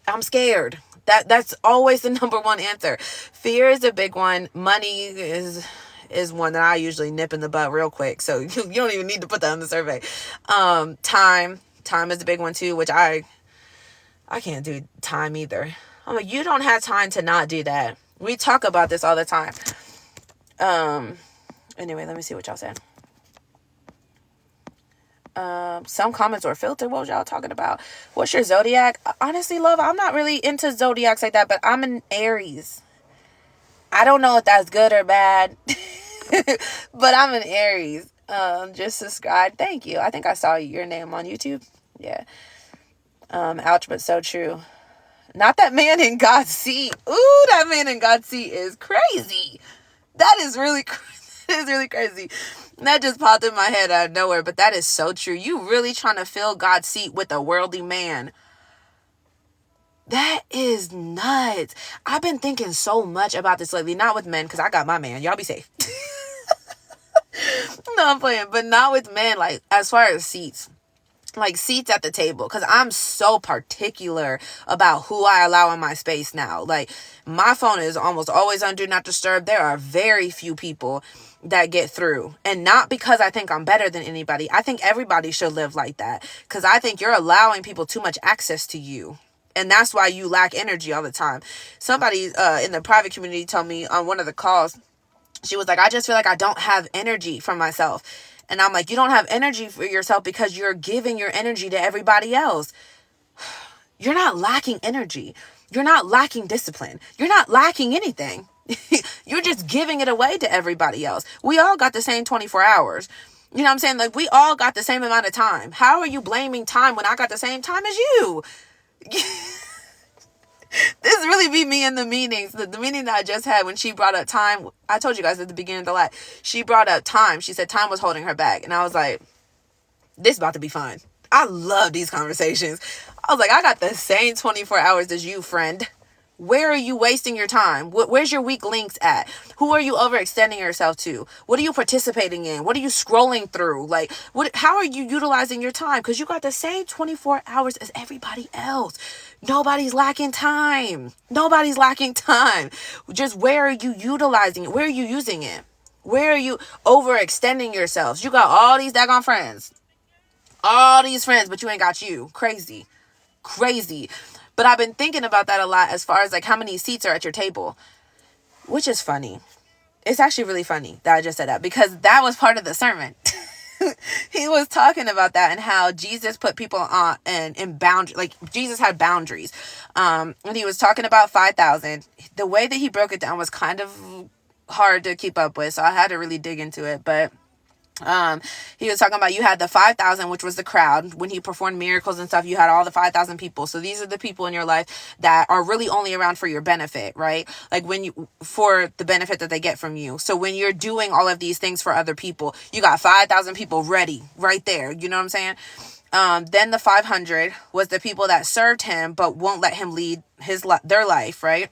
I'm scared. That's always the number one answer. Fear is a big one. Money is one that I usually nip in the butt real quick. So you don't even need to put that on the survey. Time is a big one too, which I can't do time either. I'm like, you don't have time to not do that. We talk about this all the time. Anyway, let me see what y'all said. Some comments were filtered. What was y'all talking about? What's your zodiac? Honestly, love, I'm not really into zodiacs like that, but I'm an Aries. I don't know if that's good or bad, but I'm an Aries. Just subscribe. Thank you. I think I saw your name on YouTube. Yeah. Ouch, but so true. Not that man in God's seat. Ooh, that man in God's seat is crazy. That is really crazy. That just popped in my head out of nowhere, but that is so true. You really trying to fill God's seat with a worldly man. That is nuts. I've been thinking so much about this lately, not with men, because I got my man. Y'all be safe. No, I'm playing, but not with men, like, as far as seats. Like, seats at the table, because I'm so particular about who I allow in my space now. Like, my phone is almost always on Do Not Disturb. There are very few people that get through, and not because I think I'm better than anybody. I think everybody should live like that, because I think you're allowing people too much access to you, and that's why you lack energy all the time. Somebody in the private community told me on one of the calls, she was like, I just feel like I don't have energy for myself. And I'm like, you don't have energy for yourself because you're giving your energy to everybody else. You're not lacking energy. You're not lacking discipline. You're not lacking anything. You're just giving it away to everybody else. We all got the same 24 hours. You know what I'm saying? Like, we all got the same amount of time. How are you blaming time when I got the same time as you? This really be me in the meetings. The meeting that I just had when she brought up time. I told you guys at the beginning of the live. She brought up time. She said time was holding her back. And I was like, this is about to be fun. I love these conversations. I was like, I got the same 24 hours as you, friend. Where are you wasting your time? Where's your weak links at? Who are you overextending yourself to? What are you participating in? What are you scrolling through? Like, how are you utilizing your time? Because you got the same 24 hours as everybody else. Nobody's lacking time. Nobody's lacking time. Just where are you utilizing it? Where are you using it? Where are you overextending yourselves? You got all these daggone friends. All these friends, but you ain't got you. Crazy. But I've been thinking about that a lot as far as like how many seats are at your table, which is funny. It's actually really funny that I just said that, because that was part of the sermon. He was talking about that and how Jesus put people on in boundary, like Jesus had boundaries. And he was talking about 5,000. The way that he broke it down was kind of hard to keep up with, so I had to really dig into it. But he was talking about, you had the 5,000, which was the crowd. When he performed miracles and stuff, you had all the 5,000 people. So these are the people in your life that are really only around for your benefit, right? Like for the benefit that they get from you. So when you're doing all of these things for other people, you got 5,000 people ready right there. You know what I'm saying? Then the 500 was the people that served him, but won't let him lead their life, right?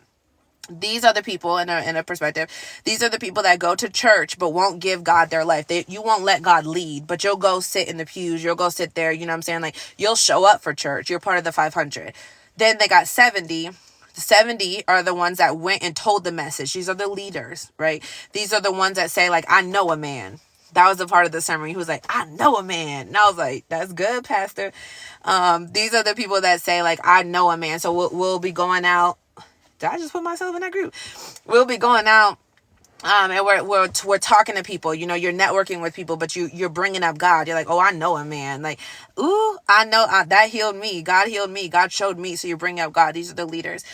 These are the people in a perspective. These are the people that go to church but won't give God their life. You won't let God lead, but you'll go sit in the pews. You'll go sit there. You know what I'm saying? Like, you'll show up for church. You're part of the 500. Then they got 70. The 70 are the ones that went and told the message. These are the leaders, right? These are the ones that say, like, I know a man. That was a part of the sermon. He was like, I know a man. And I was like, that's good, Pastor. These are the people that say, like, I know a man. So we'll be going out. Did I just put myself in that group? We'll be going out, and we're talking to people. You know, you're networking with people, but you're bringing up God. You're like, oh, I know a man. Like, ooh, I know that healed me. God healed me. God showed me. So you're bringing up God. These are the leaders.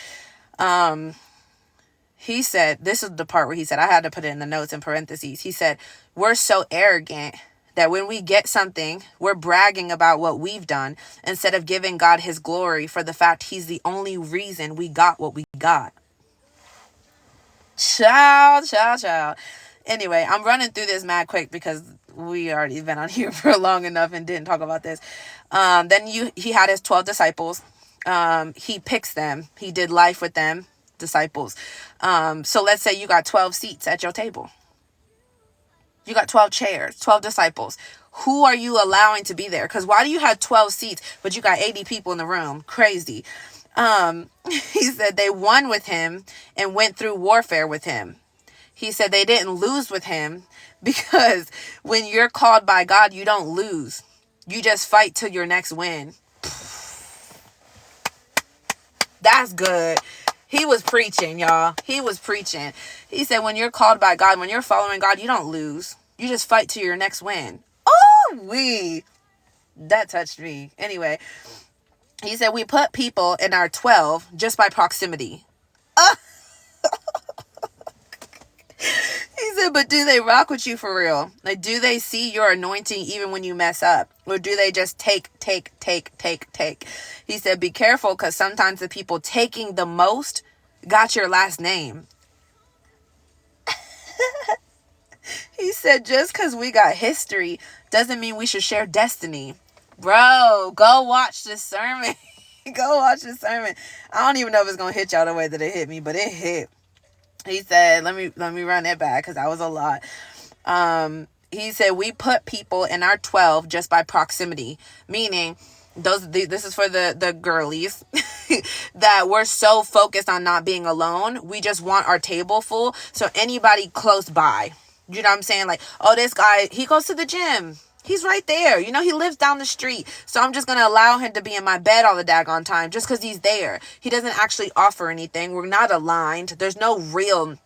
He said, this is the part where he said, I had to put it in the notes in parentheses. He said, we're so arrogant that when we get something, we're bragging about what we've done instead of giving God his glory for the fact he's the only reason we got what we got. Child. Anyway, I'm running through this mad quick because we already been on here for long enough and didn't talk about this. Then he had his 12 disciples. He picks them. He did life with them, disciples. So let's say you got 12 seats at your table. You got 12 chairs, 12 disciples. Who are you allowing to be there? Because why do you have 12 seats, but you got 80 people in the room? Crazy. He said they won with him and went through warfare with him. He said they didn't lose with him because when you're called by God, you don't lose. You just fight till your next win. That's good. He was preaching, y'all. He was preaching. He said when you're called by God, when you're following God, you don't lose. You just fight to your next win. Oh, that touched me. Anyway, he said we put people in our 12 just by proximity. He said, but do they rock with you for real? Like, do they see your anointing even when you mess up? Or do they just take? He said, be careful, because sometimes the people taking the most got your last name. He said, just because we got history doesn't mean we should share destiny. Bro, go watch this sermon. Go watch this sermon. I don't even know if it's going to hit y'all the way that it hit me, but it hit. He said, let me run it back because that was a lot. He said, we put people in our 12 just by proximity, meaning this is for the girlies that we're so focused on not being alone. We just want our table full. So anybody close by, you know what I'm saying? Like, oh, this guy, he goes to the gym. He's right there. You know, he lives down the street. So I'm just going to allow him to be in my bed all the daggone time just because he's there. He doesn't actually offer anything. We're not aligned. There's no real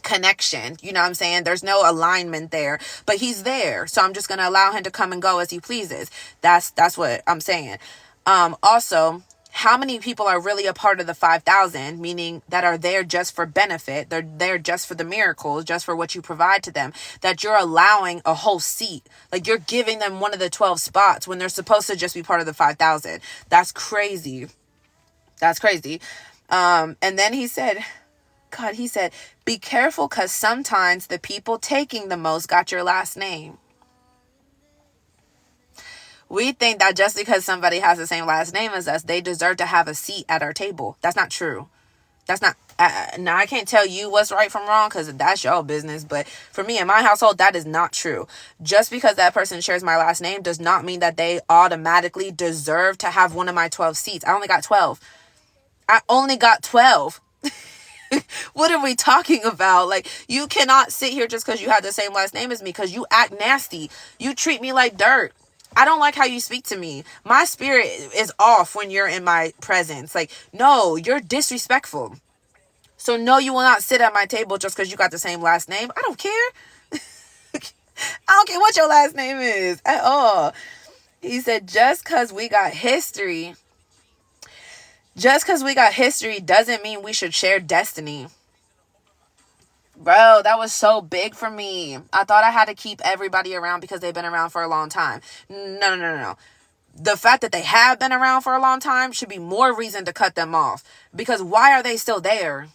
connection. You know what I'm saying? There's no alignment there, but he's there. So I'm just going to allow him to come and go as he pleases. That's what I'm saying. Also, how many people are really a part of the 5,000, meaning that are there just for benefit? They're there just for the miracles, just for what you provide to them, that you're allowing a whole seat. Like you're giving them one of the 12 spots when they're supposed to just be part of the 5,000. That's crazy. That's crazy. And then he said, be careful, because sometimes the people taking the most got your last name. We think that just because somebody has the same last name as us, they deserve to have a seat at our table. That's not true. That's not, now I can't tell you what's right from wrong because that's your business. But for me in my household, that is not true. Just because that person shares my last name does not mean that they automatically deserve to have one of my 12 seats. I only got 12. What are we talking about? Like, you cannot sit here just because you have the same last name as me because you act nasty. You treat me like dirt. I don't like how you speak to me. My spirit is off when you're in my presence. Like, no, you're disrespectful. So no, you will not sit at my table just because you got the same last name. I don't care. I don't care what your last name is at all. He said, just because we got history doesn't mean we should share destiny. Bro, that was so big for me. I thought I had to keep everybody around because they've been around for a long time. No. The fact that they have been around for a long time should be more reason to cut them off. Because why are they still there?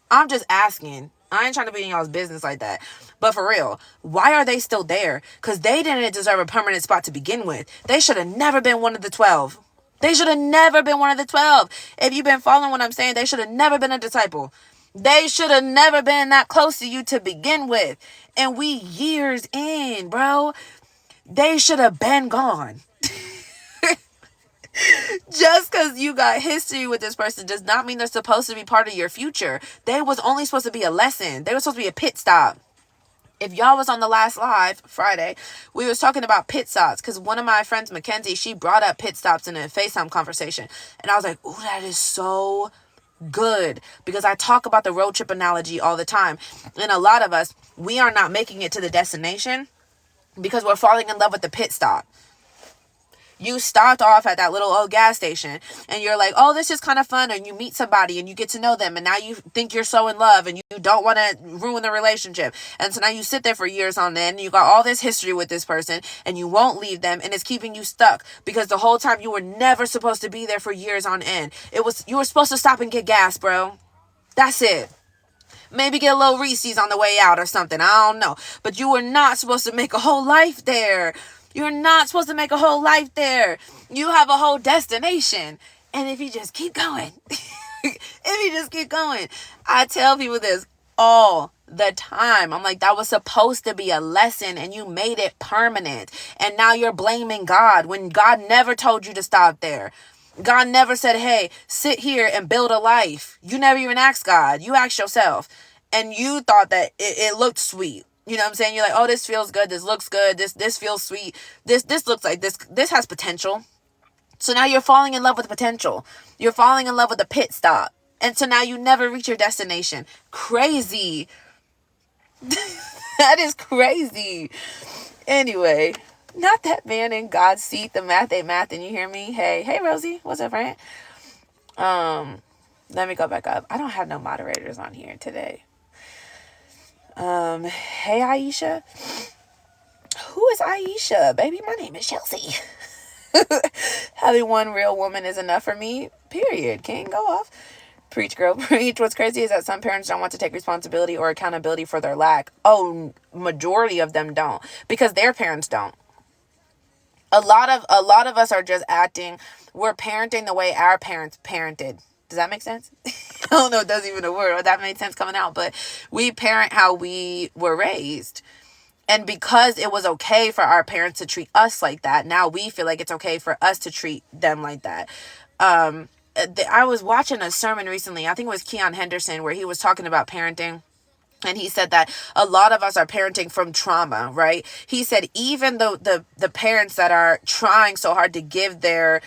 I'm just asking. I ain't trying to be in y'all's business like that. But for real, why are they still there? Because they didn't deserve a permanent spot to begin with. They should have never been one of the 12. They should have never been one of the 12. If you've been following what I'm saying, they should have never been a disciple. They should have never been that close to you to begin with. And we years in, bro. They should have been gone. Just because you got history with this person does not mean they're supposed to be part of your future. They was only supposed to be a lesson. They were supposed to be a pit stop. If y'all was on the last live Friday, we was talking about pit stops because one of my friends, Mackenzie, she brought up pit stops in a FaceTime conversation. And I was like, oh, that is so good, because I talk about the road trip analogy all the time. And a lot of us, we are not making it to the destination because we're falling in love with the pit stop. You stopped off at that little old gas station and you're like, oh, this is kind of fun. And you meet somebody and you get to know them. And now you think you're so in love and you don't want to ruin the relationship. And so now you sit there for years on end. And you got all this history with this person and you won't leave them. And it's keeping you stuck because the whole time you were never supposed to be there for years on end. You were supposed to stop and get gas, bro. That's it. Maybe get a little Reese's on the way out or something. I don't know. But you were not supposed to make a whole life there. You're not supposed to make a whole life there. You have a whole destination. And if you just keep going, I tell people this all the time. I'm like, that was supposed to be a lesson and you made it permanent. And now you're blaming God when God never told you to stop there. God never said, hey, sit here and build a life. You never even asked God. You asked yourself. And you thought that it looked sweet. You know what I'm saying? You're like, oh, this feels good. This looks good. This feels sweet. This looks like this has potential. So now you're falling in love with potential. You're falling in love with the pit stop. And so now you never reach your destination. Crazy. That is crazy. Anyway, not that man in God's seat. The math ain't math. And you hear me? Hey, Rosie. What's up, friend? Let me go back up. I don't have no moderators on here today. Hey, Aisha. Who is Aisha? Baby, my name is Chelsea. Having one real woman is enough for me. Period. Can't go off. Preach, girl, preach. What's crazy is that some parents don't want to take responsibility or accountability for their lack. Oh, majority of them don't. Because their parents don't. A lot of us are just acting. We're parenting the way our parents parented. Does that make sense? I don't know if that's even a word or that made sense coming out, but we parent how we were raised. And because it was okay for our parents to treat us like that, now we feel like it's okay for us to treat them like that. I was watching a sermon recently, I think it was Keon Henderson, where he was talking about parenting. And he said that a lot of us are parenting from trauma, right? He said even though the parents that are trying so hard to give their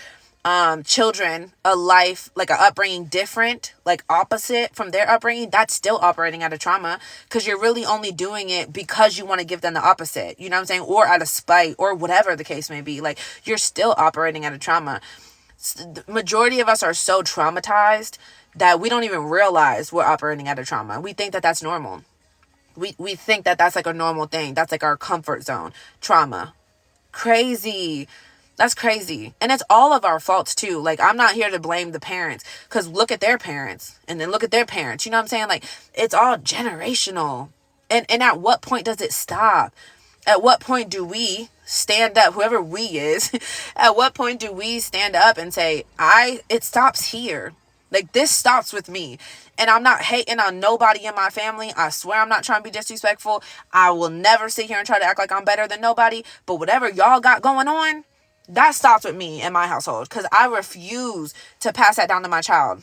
children a life, like an upbringing different, like opposite from their upbringing, that's still operating out of trauma, because you're really only doing it because you want to give them the opposite, you know what I'm saying? Or out of spite or whatever the case may be. Like, you're still operating out of trauma. The majority of us are so traumatized that we don't even realize we're operating out of trauma. We think that that's normal. We think that that's like a normal thing. That's like our comfort zone. Trauma. Crazy. That's crazy. And it's all of our faults too. Like, I'm not here to blame the parents, because look at their parents and then look at their parents. You know what I'm saying? Like, it's all generational. And at what point does it stop? At what point do we stand up, whoever we is, at what point do we stand up and say, it stops here. Like, this stops with me. And I'm not hating on nobody in my family. I swear I'm not trying to be disrespectful. I will never sit here and try to act like I'm better than nobody. But whatever y'all got going on, that stops with me in my household, because I refuse to pass that down to my child.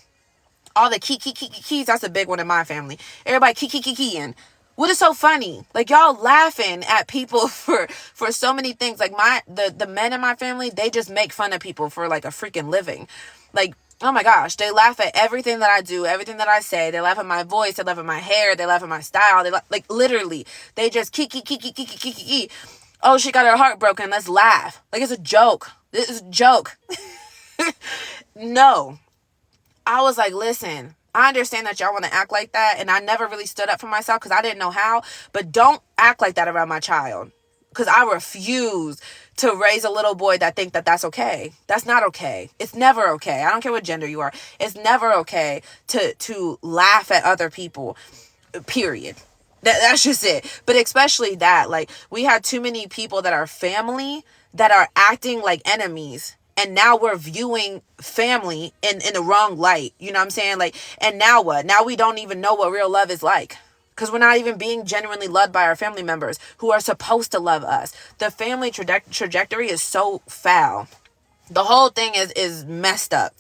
All the keys, that's a big one in my family. Everybody keying. What is so funny? Like, y'all laughing at people for so many things. Like, the men in my family, they just make fun of people for like a freaking living. Like, oh my gosh, they laugh at everything that I do, everything that I say. They laugh at my voice, they laugh at my hair, they laugh at my style. They like literally, they just key. Oh, she got her heart broken. Let's laugh. Like, it's a joke. This is a joke. No. I was like, listen, I understand that y'all want to act like that. And I never really stood up for myself because I didn't know how. But don't act like that around my child. Because I refuse to raise a little boy that think that that's okay. That's not okay. It's never okay. I don't care what gender you are. It's never okay to laugh at other people. Period. That's just it. But especially that, like, we had too many people that are family that are acting like enemies. And now we're viewing family in the wrong light. You know what I'm saying? Like, and now what? Now we don't even know what real love is like. Because we're not even being genuinely loved by our family members who are supposed to love us. The family trajectory is so foul. The whole thing is messed up.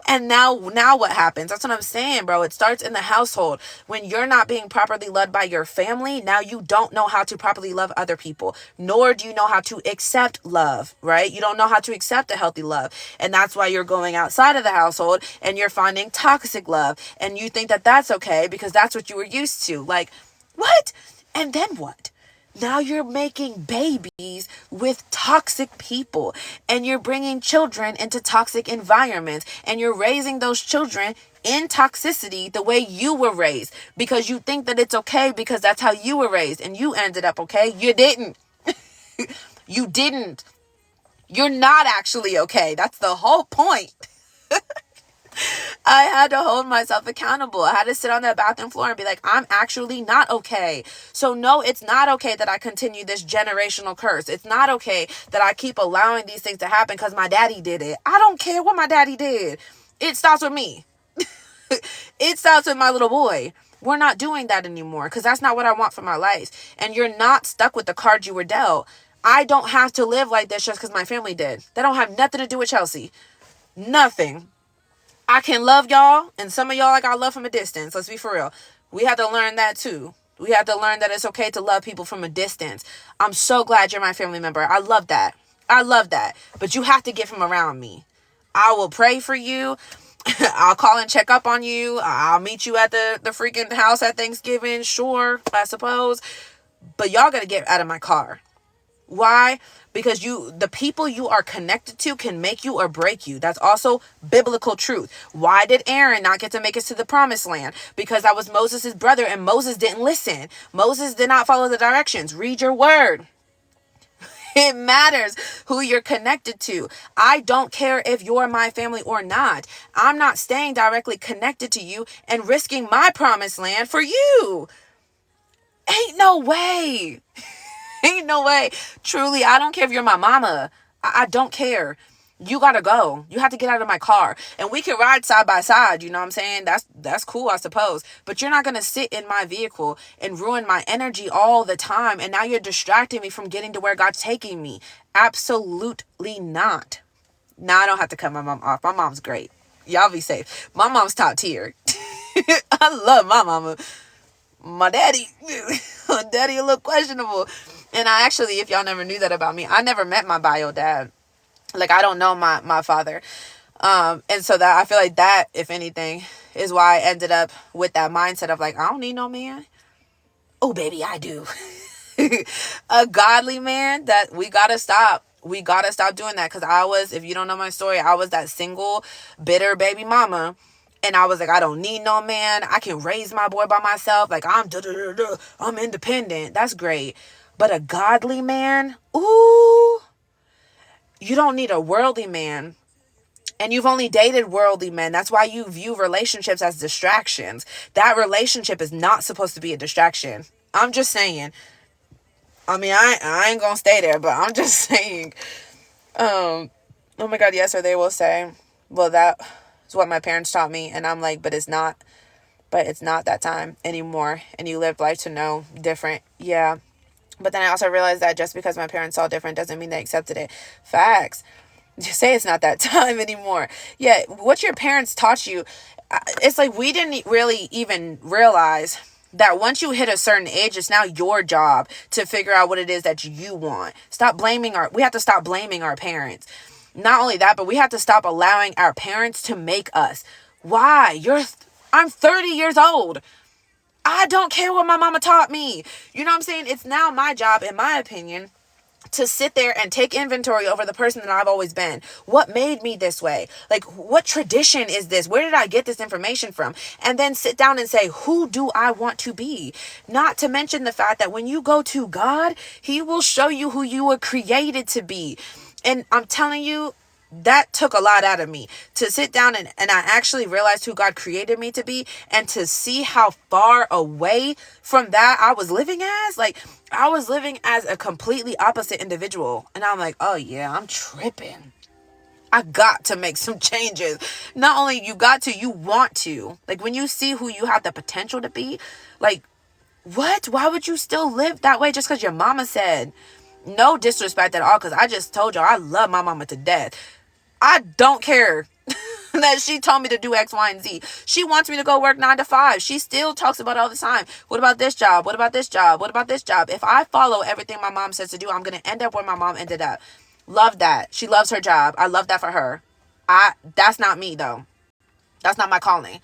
And now what happens? That's what I'm saying, bro. It starts in the household. When you're not being properly loved by your family, now you don't know how to properly love other people. Nor do you know how to accept love, right? You don't know how to accept a healthy love. And that's why you're going outside of the household and you're finding toxic love. And you think that that's okay because that's what you were used to. Like, what? And then what? Now you're making babies with toxic people, and you're bringing children into toxic environments, and you're raising those children in toxicity the way you were raised because you think that it's okay because that's how you were raised, and you ended up okay. You didn't. You didn't. You're not actually okay. That's the whole point. I had to hold myself accountable. I had to sit on that bathroom floor and be like, I'm actually not okay. So no, it's not okay that I continue this generational curse. It's not okay that I keep allowing these things to happen because my daddy did it. I don't care what my daddy did. It starts with me. It starts with my little boy. We're not doing that anymore because that's not what I want for my life. And you're not stuck with the cards you were dealt. I don't have to live like this just because my family did. That don't have nothing to do with Chelsea. Nothing. I can love y'all, and some of y'all I got love from a distance. Let's be for real. We have to learn that too. We have to learn that it's okay to love people from a distance. I'm so glad you're my family member. I love that. I love that. But you have to get from around me. I will pray for you. I'll call and check up on you. I'll meet you at the freaking house at Thanksgiving. Sure, I suppose. But y'all got to get out of my car. Why? Because the people you are connected to can make you or break you. That's also biblical truth. Why did Aaron not get to make it to the promised land? Because that was Moses' brother and Moses didn't listen. Moses did not follow the directions. Read your word. It matters who you're connected to. I don't care if you're my family or not. I'm not staying directly connected to you and risking my promised land for you. Ain't no way. Ain't no way. Truly, I don't care if you're my mama. I don't care. You gotta go. You have to get out of my car. And we can ride side by side, you know what I'm saying? That's cool, I suppose. But you're not gonna sit in my vehicle and ruin my energy all the time. And now you're distracting me from getting to where God's taking me. Absolutely not. Now I don't have to cut my mom off. My mom's great. Y'all be safe. My mom's top tier. I love my mama. My daddy a little questionable. And I actually, if y'all never knew that about me, I never met my bio dad. Like, I don't know my father. And so that I feel like that, if anything, is why I ended up with that mindset of like, I don't need no man. Oh, baby, I do. A godly man, that we gotta stop. We gotta stop doing that. Because if you don't know my story, I was that single, bitter baby mama. And I was like, I don't need no man. I can raise my boy by myself. Like, I'm independent. That's great. But a godly man, ooh, you don't need a worldly man. And you've only dated worldly men. That's why you view relationships as distractions. That relationship is not supposed to be a distraction. I'm just saying. I mean, I ain't gonna stay there, but I'm just saying. Oh my God, yes, or they will say, well, that is what my parents taught me. And I'm like, but it's not that time anymore. And you lived life to know different. Yeah. But then I also realized that just because my parents saw different doesn't mean they accepted it. Facts. Just say it's not that time anymore. Yeah, what your parents taught you, it's like we didn't really even realize that once you hit a certain age, it's now your job to figure out what it is that you want. We have to stop blaming our parents. Not only that, but we have to stop allowing our parents to make us. Why? I'm 30 years old. I don't care what my mama taught me. You know what I'm saying? It's now my job, in my opinion, to sit there and take inventory over the person that I've always been. What made me this way? Like, what tradition is this? Where did I get this information from? And then sit down and say, who do I want to be? Not to mention the fact that when you go to God, He will show you who you were created to be. And I'm telling you, that took a lot out of me to sit down and I actually realized who God created me to be, and to see how far away from that I was living as. Like, I was living as a completely opposite individual. And I'm like, oh yeah, I'm tripping. I got to make some changes. Not only you got to, you want to. Like, when you see who you have the potential to be, like, what? Why would you still live that way just because your mama said? No disrespect at all, because I just told y'all I love my mama to death. I don't care that she told me to do X, Y, and Z. She wants me to go work 9 to 5. She still talks about it all the time. What about this job? What about this job? What about this job? If I follow everything my mom says to do, I'm going to end up where my mom ended up. Love that. She loves her job. I love that for her. That's not me, though. That's not my calling.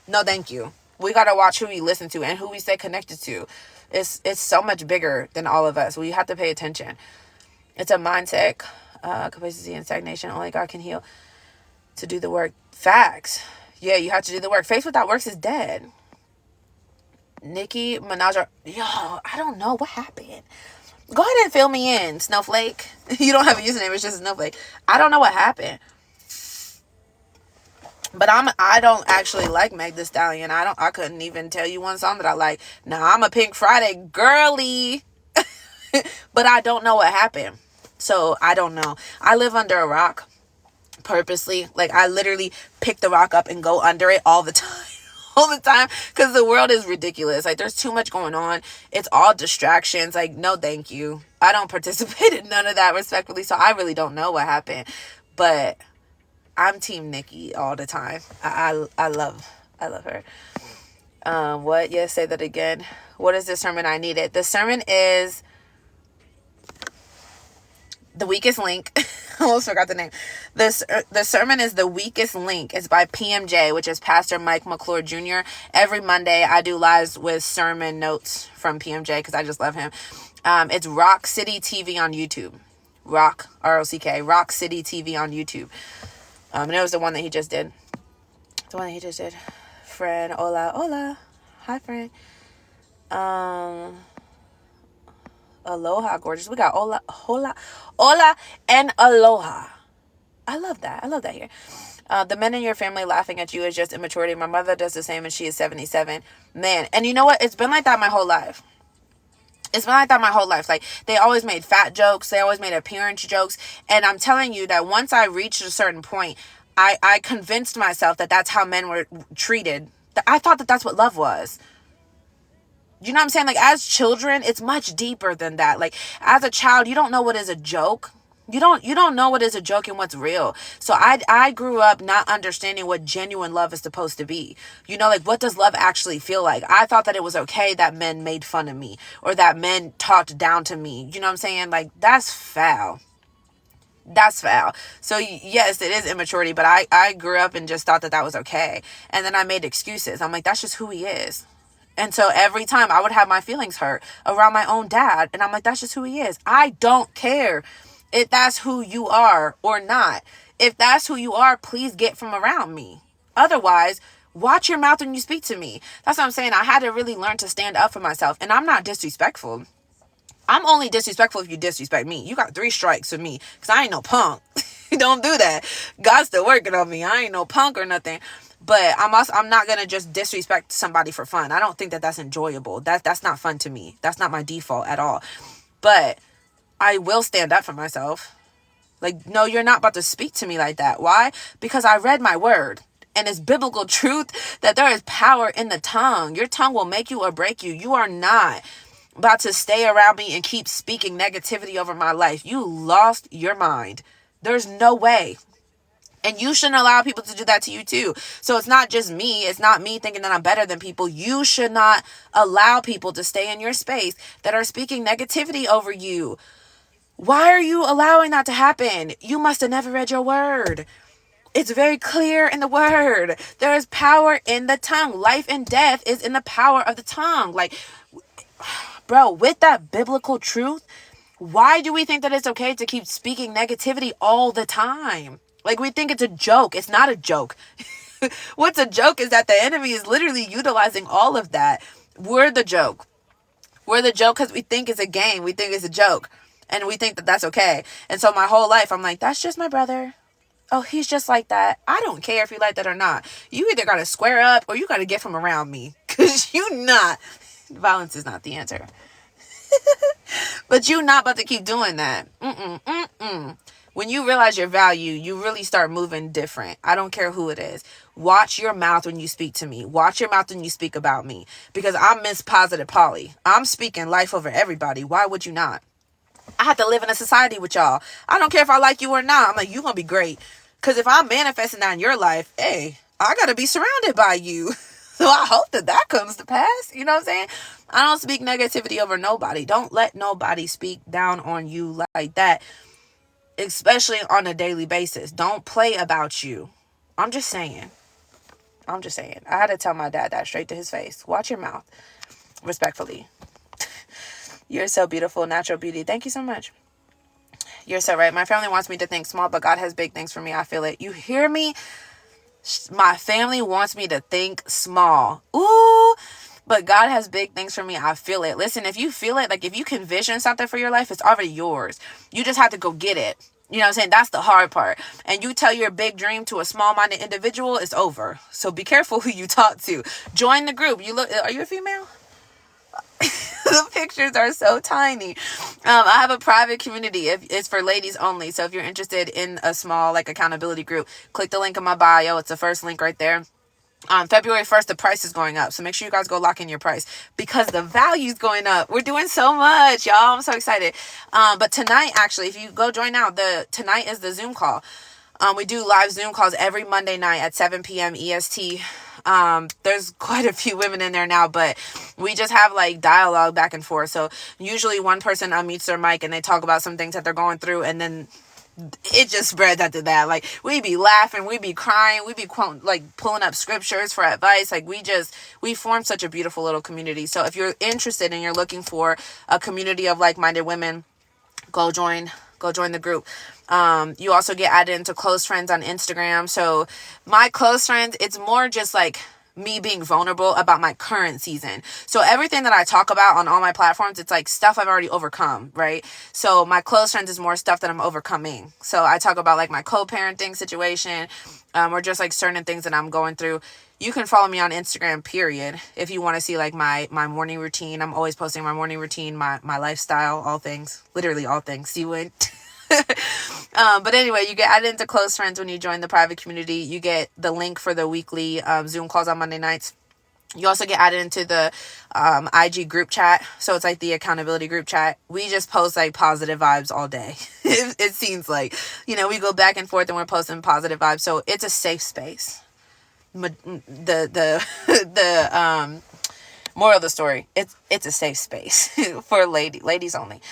No, thank you. We got to watch who we listen to and who we stay connected to. It's so much bigger than all of us. We have to pay attention. It's a mindset, complacency and stagnation. Only God can heal. To do the work. Facts. Yeah, you have to do the work. Faith without works is dead. Nicki Minaj. Yo, I don't know what happened. Go ahead and fill me in, Snowflake. You don't have a username. It's just Snowflake. I don't know what happened. But I don't actually like Meg Thee Stallion. I couldn't even tell you one song that I like. Now I'm a Pink Friday girly. But I don't know what happened. So I don't know. I live under a rock purposely. Like, I literally pick the rock up and go under it all the time. All the time, because the world is ridiculous. Like, there's too much going on. It's all distractions. Like, no thank you. I don't participate in none of that, respectfully. So I really don't know what happened. But I'm Team Nicki all the time. I love her. What? Yes, say that again. What is the sermon I needed? The sermon is The Weakest Link. I almost forgot the name. The sermon is The Weakest Link. It's by PMJ, which is Pastor Mike McClure Jr. Every Monday, I do lives with sermon notes from PMJ because I just love him. It's Rock City TV on YouTube. Rock, R-O-C-K, Rock City TV on YouTube. And it was the one that he just did. Friend, hola. Hi, friend. Aloha, gorgeous. We got hola, and aloha. I love that here. The men in your family laughing at you is just immaturity. My mother does the same and she is 77. Man, and you know what? It's been like that my whole life. Like, they always made fat jokes. They always made appearance jokes. And I'm telling you that once I reached a certain point, I convinced myself that that's how men were treated. I thought that that's what love was. You know what I'm saying? Like, as children, it's much deeper than that. Like, as a child, you don't know what is a joke. You don't know what is a joke and what's real. So I grew up not understanding what genuine love is supposed to be. You know, like, what does love actually feel like? I thought that it was okay that men made fun of me or that men talked down to me. You know what I'm saying? Like, that's foul. So yes, it is immaturity, but I grew up and just thought that that was okay. And then I made excuses. I'm like, that's just who he is. And so every time I would have my feelings hurt around my own dad. And I'm like, that's just who he is. I don't care if that's who you are or not. If that's who you are, please get from around me. Otherwise, watch your mouth when you speak to me. That's what I'm saying. I had to really learn to stand up for myself. And I'm not disrespectful. I'm only disrespectful if you disrespect me. You got 3 strikes with me because I ain't no punk. Don't do that. God's still working on me. I ain't no punk or nothing. But I'm not going to just disrespect somebody for fun. I don't think that that's enjoyable. That's not fun to me. That's not my default at all. But I will stand up for myself. Like, no, you're not about to speak to me like that. Why? Because I read my word. And it's biblical truth that there is power in the tongue. Your tongue will make you or break you. You are not about to stay around me and keep speaking negativity over my life. You lost your mind. There's no way. And you shouldn't allow people to do that to you too. So it's not just me. It's not me thinking that I'm better than people. You should not allow people to stay in your space that are speaking negativity over you. Why are you allowing that to happen? You must have never read your word. It's very clear in the word. There is power in the tongue. Life and death is in the power of the tongue. Like, bro, with that biblical truth, why do we think that it's okay to keep speaking negativity all the time? Like, we think it's a joke. It's not a joke. What's a joke is that the enemy is literally utilizing all of that. We're the joke. We're the joke because we think it's a game. We think it's a joke. And we think that that's okay. And so my whole life, I'm like, that's just my brother. Oh, he's just like that. I don't care if you like that or not. You either got to square up or you got to get from around me. Because violence is not the answer. But you're not about to keep doing that. When you realize your value, you really start moving different. I don't care who it is. Watch your mouth when you speak to me. Watch your mouth when you speak about me. Because I'm Miss Positive Polly. I'm speaking life over everybody. Why would you not? I have to live in a society with y'all. I don't care if I like you or not. I'm like, you're going to be great. Because if I'm manifesting that in your life, hey, I got to be surrounded by you. So I hope that comes to pass. You know what I'm saying? I don't speak negativity over nobody. Don't let nobody speak down on you like that. Especially on a daily basis. Don't play about you. I'm just saying. I had to tell my dad that straight to his face. Watch your mouth. Respectfully. You're so beautiful. Natural beauty. Thank you so much. You're so right. My family wants me to think small, but God has big things for me. I feel it. You hear me? My family wants me to think small. Ooh. But God has big things for me. I feel it. Listen, if you feel it, like if you can vision something for your life, it's already yours. You just have to go get it. You know what I'm saying? That's the hard part. And you tell your big dream to a small-minded individual, it's over. So be careful who you talk to. Join the group. Are you a female? The pictures are so tiny. I have a private community. It's for ladies only. So if you're interested in a small like accountability group, click the link in my bio. It's the first link right there. February 1st, the price is going up. So make sure you guys go lock in your price because the value's going up. We're doing so much, y'all. I'm so excited. But tonight, actually, if you go join now, tonight is the Zoom call. We do live Zoom calls every Monday night at 7 p.m. EST. There's quite a few women in there now, but we just have like dialogue back and forth. So usually one person unmutes their mic and they talk about some things that they're going through, and then it just spreads after that. Like we be laughing, we be crying, we be pulling up scriptures for advice. Like we formed such a beautiful little community. So if you're interested and you're looking for a community of like-minded women, go join the group. You also get added into close friends on Instagram. So my close friends, it's more just like me being vulnerable about my current season. So everything that I talk about on all my platforms, it's like stuff I've already overcome, right? So my close friends is more stuff that I'm overcoming. So I talk about like my co-parenting situation, or just like certain things that I'm going through. You can follow me on Instagram, period, if you want to see like my morning routine. I'm always posting my morning routine, my lifestyle, all things, literally all things. See what? But anyway, you get added into close friends when you join the private community. You get the link for the weekly Zoom calls on Monday nights. You also get added into the IG group chat. So it's like the accountability group chat. We just post like positive vibes all day. It seems like, we go back and forth and we're posting positive vibes. So it's a safe space. The moral of the story, it's a safe space for ladies only.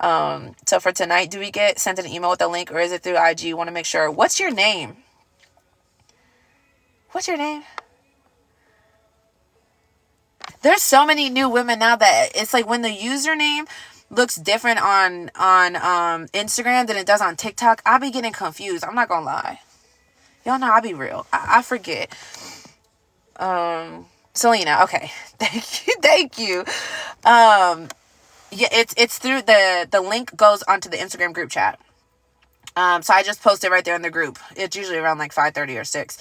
So for tonight, do we get sent an email with a link, or is it through IG? You want to make sure. What's your name? What's your name? There's so many new women now that it's like when the username looks different on Instagram than it does on TikTok, I be getting confused. I'm not gonna lie. Y'all know I be real. I forget. Selena. Okay. Thank you. Yeah, it's through the link goes onto the Instagram group chat. So I just post it right there in the group. It's usually around like 5:30 or 6.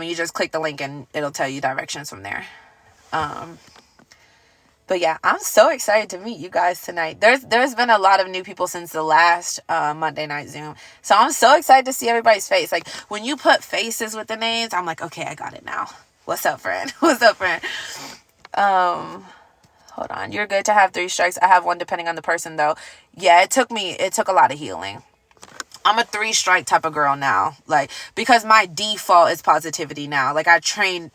You just click the link and it'll tell you directions from there. But yeah, I'm so excited to meet you guys tonight. There's been a lot of new people since the last Monday night Zoom. So I'm so excited to see everybody's face. Like when you put faces with the names, I'm like, okay, I got it now. What's up, friend? What's up, friend? Hold on. You're good to have 3 strikes. I have 1 depending on the person though. Yeah, it took a lot of healing. I'm a 3-strike type of girl now. Like, because my default is positivity now. Like I trained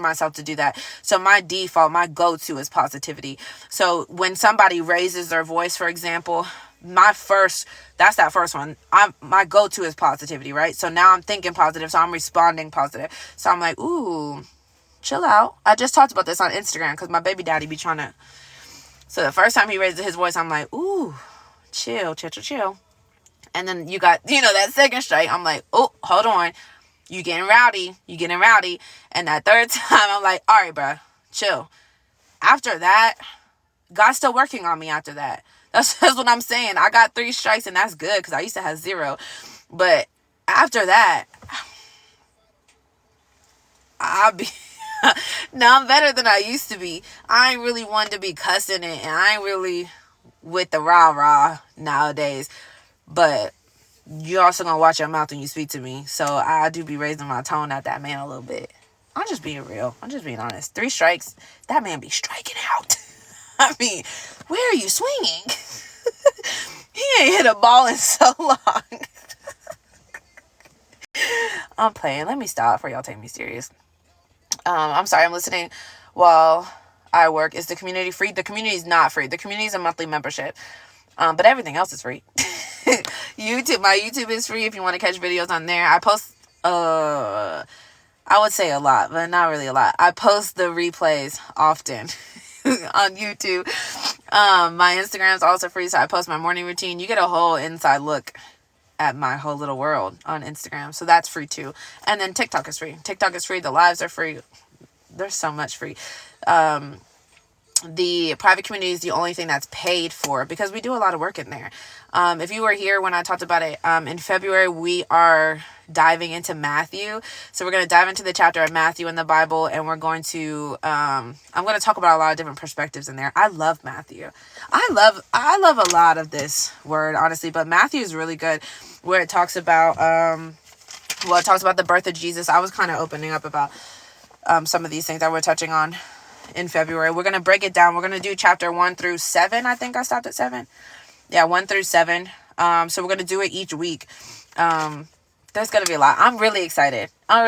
myself to do that. So my default, my go-to is positivity. So when somebody raises their voice, for example, that's that first one. My go-to is positivity, right? So now I'm thinking positive. So I'm responding positive. So I'm like, ooh, chill out. I just talked about this on Instagram because my baby daddy be trying to. So the first time he raised his voice, I'm like, ooh, chill. And then you got, that second strike. I'm like, oh, hold on. You getting rowdy. And that third time, I'm like, all right, bro, chill. After that, God's still working on me after that. That's what I'm saying. I got 3 strikes and that's good because I used to have 0. But after that, now I'm better than I used to be. I ain't really one to be cussing it, and I ain't really with the rah-rah nowadays. But you also gonna watch your mouth when you speak to me. So I do be raising my tone at that man a little bit. I'm just being real. I'm just being honest. 3 strikes, that man be striking out. I mean, where are you swinging? He ain't hit a ball in so long. I'm playing. Let me stop before y'all take me serious. I'm sorry, I'm listening while I work. Is the community free? The community is not free. The community is a monthly membership. But everything else is free. My YouTube is free if you want to catch videos on there. I post, I would say a lot, but not really a lot. I post the replays often on YouTube. My Instagram is also free, so I post my morning routine. You get a whole inside look at my whole little world on Instagram. So that's free too. And then TikTok is free. The lives are free. There's so much free. the private community is the only thing that's paid for, because we do a lot of work in there. If you were here when I talked about it, in February, we are diving into Matthew. So we're going to dive into the chapter of Matthew in the Bible, and we're going to, I'm going to talk about a lot of different perspectives in there. I love Matthew. I love a lot of this word, honestly, but Matthew is really good, where it talks about, it talks about the birth of Jesus. I was kind of opening up about, some of these things that we're touching on in February. We're going to break it down. We're going to do chapter 1 through 7. I think I stopped at 7. Yeah, 1 through 7. So we're going to do it each week. There's going to be a lot. I'm really excited. So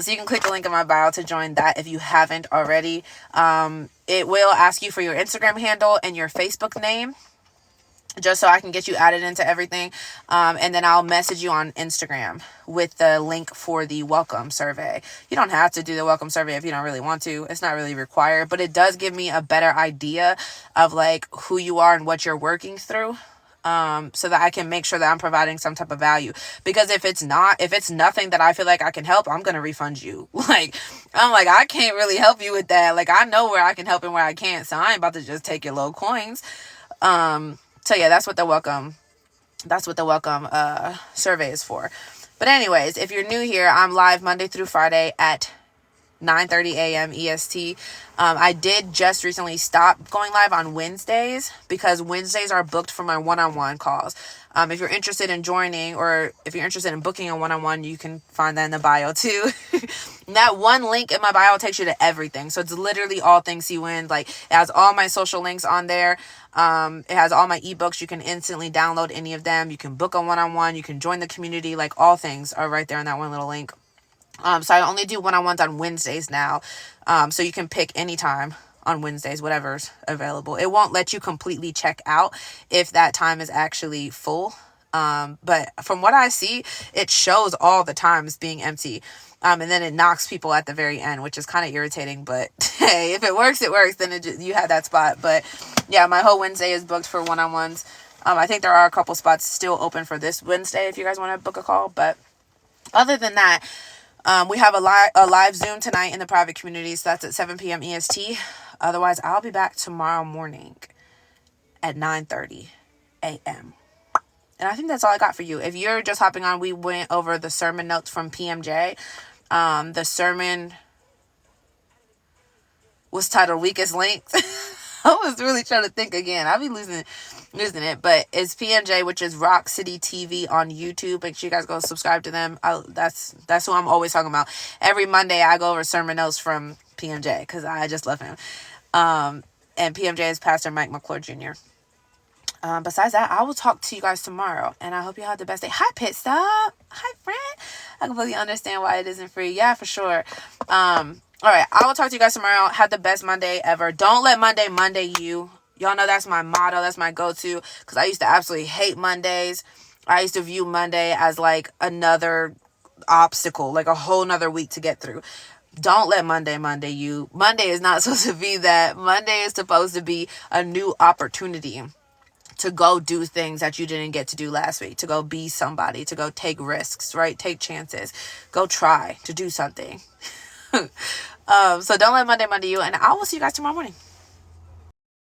you can click the link in my bio to join that if you haven't already. It will ask you for your Instagram handle and your Facebook name, just so I can get you added into everything. And then I'll message you on Instagram with the link for the welcome survey. You don't have to do the welcome survey if you don't really want to. It's not really required, but it does give me a better idea of like who you are and what you're working through. So that I can make sure that I'm providing some type of value. Because if it's nothing that I feel like I can help, I'm going to refund you. I can't really help you with that. Like, I know where I can help and where I can't. So I ain't about to just take your little coins. So yeah, that's what the welcome survey is for. But anyways, if you're new here, I'm live Monday through Friday at 9:30 a.m. EST. I did just recently stop going live on Wednesdays, because Wednesdays are booked for my one-on-one calls. If you're interested in joining, or if you're interested in booking a one-on-one, you can find that in the bio too. That one link in my bio takes you to everything. So it's literally all things CWIN. Like, it has all my social links on there. It has all my ebooks. You can instantly download any of them. You can book a one-on-one. You can join the community. Like, all things are right there in that one little link. So I only do one-on-ones on Wednesdays now. So you can pick any time on Wednesdays, whatever's available. It won't let you completely check out if that time is actually full. But from what I see, it shows all the times being empty. And then it knocks people at the very end, which is kind of irritating. But hey, if it works, it works. Then you have that spot. But yeah, my whole Wednesday is booked for one-on-ones. I think there are a couple spots still open for this Wednesday if you guys want to book a call. But other than that, we have a live Zoom tonight in the private community, so that's at 7 p.m. EST. Otherwise, I'll be back tomorrow morning at 9:30 a.m. And I think that's all I got for you. If you're just hopping on, we went over the sermon notes from PMJ. The sermon was titled Weakest Links. I was really trying to think again. I'll be losing it. But it's PMJ, which is Rock City TV on YouTube. Make sure you guys go subscribe to them. That's who I'm always talking about. Every Monday, I go over sermon notes from PMJ because I just love him. And PMJ is Pastor Mike McClure Jr. Besides that, I will talk to you guys tomorrow. And I hope you have the best day. Hi, Pit Stop. Hi, friend. I completely understand why it isn't free. Yeah, for sure. All right, I will talk to you guys tomorrow. Have the best Monday ever. Don't let Monday you. Y'all know that's my motto. That's my go-to. Because I used to absolutely hate Mondays. I used to view Monday as like another obstacle, like a whole nother week to get through. Don't let Monday you. Monday is not supposed to be that. Monday is supposed to be a new opportunity to go do things that you didn't get to do last week, to go be somebody, to go take risks, right? Take chances. Go try to do something. So don't let Monday you, and I will see you guys tomorrow morning.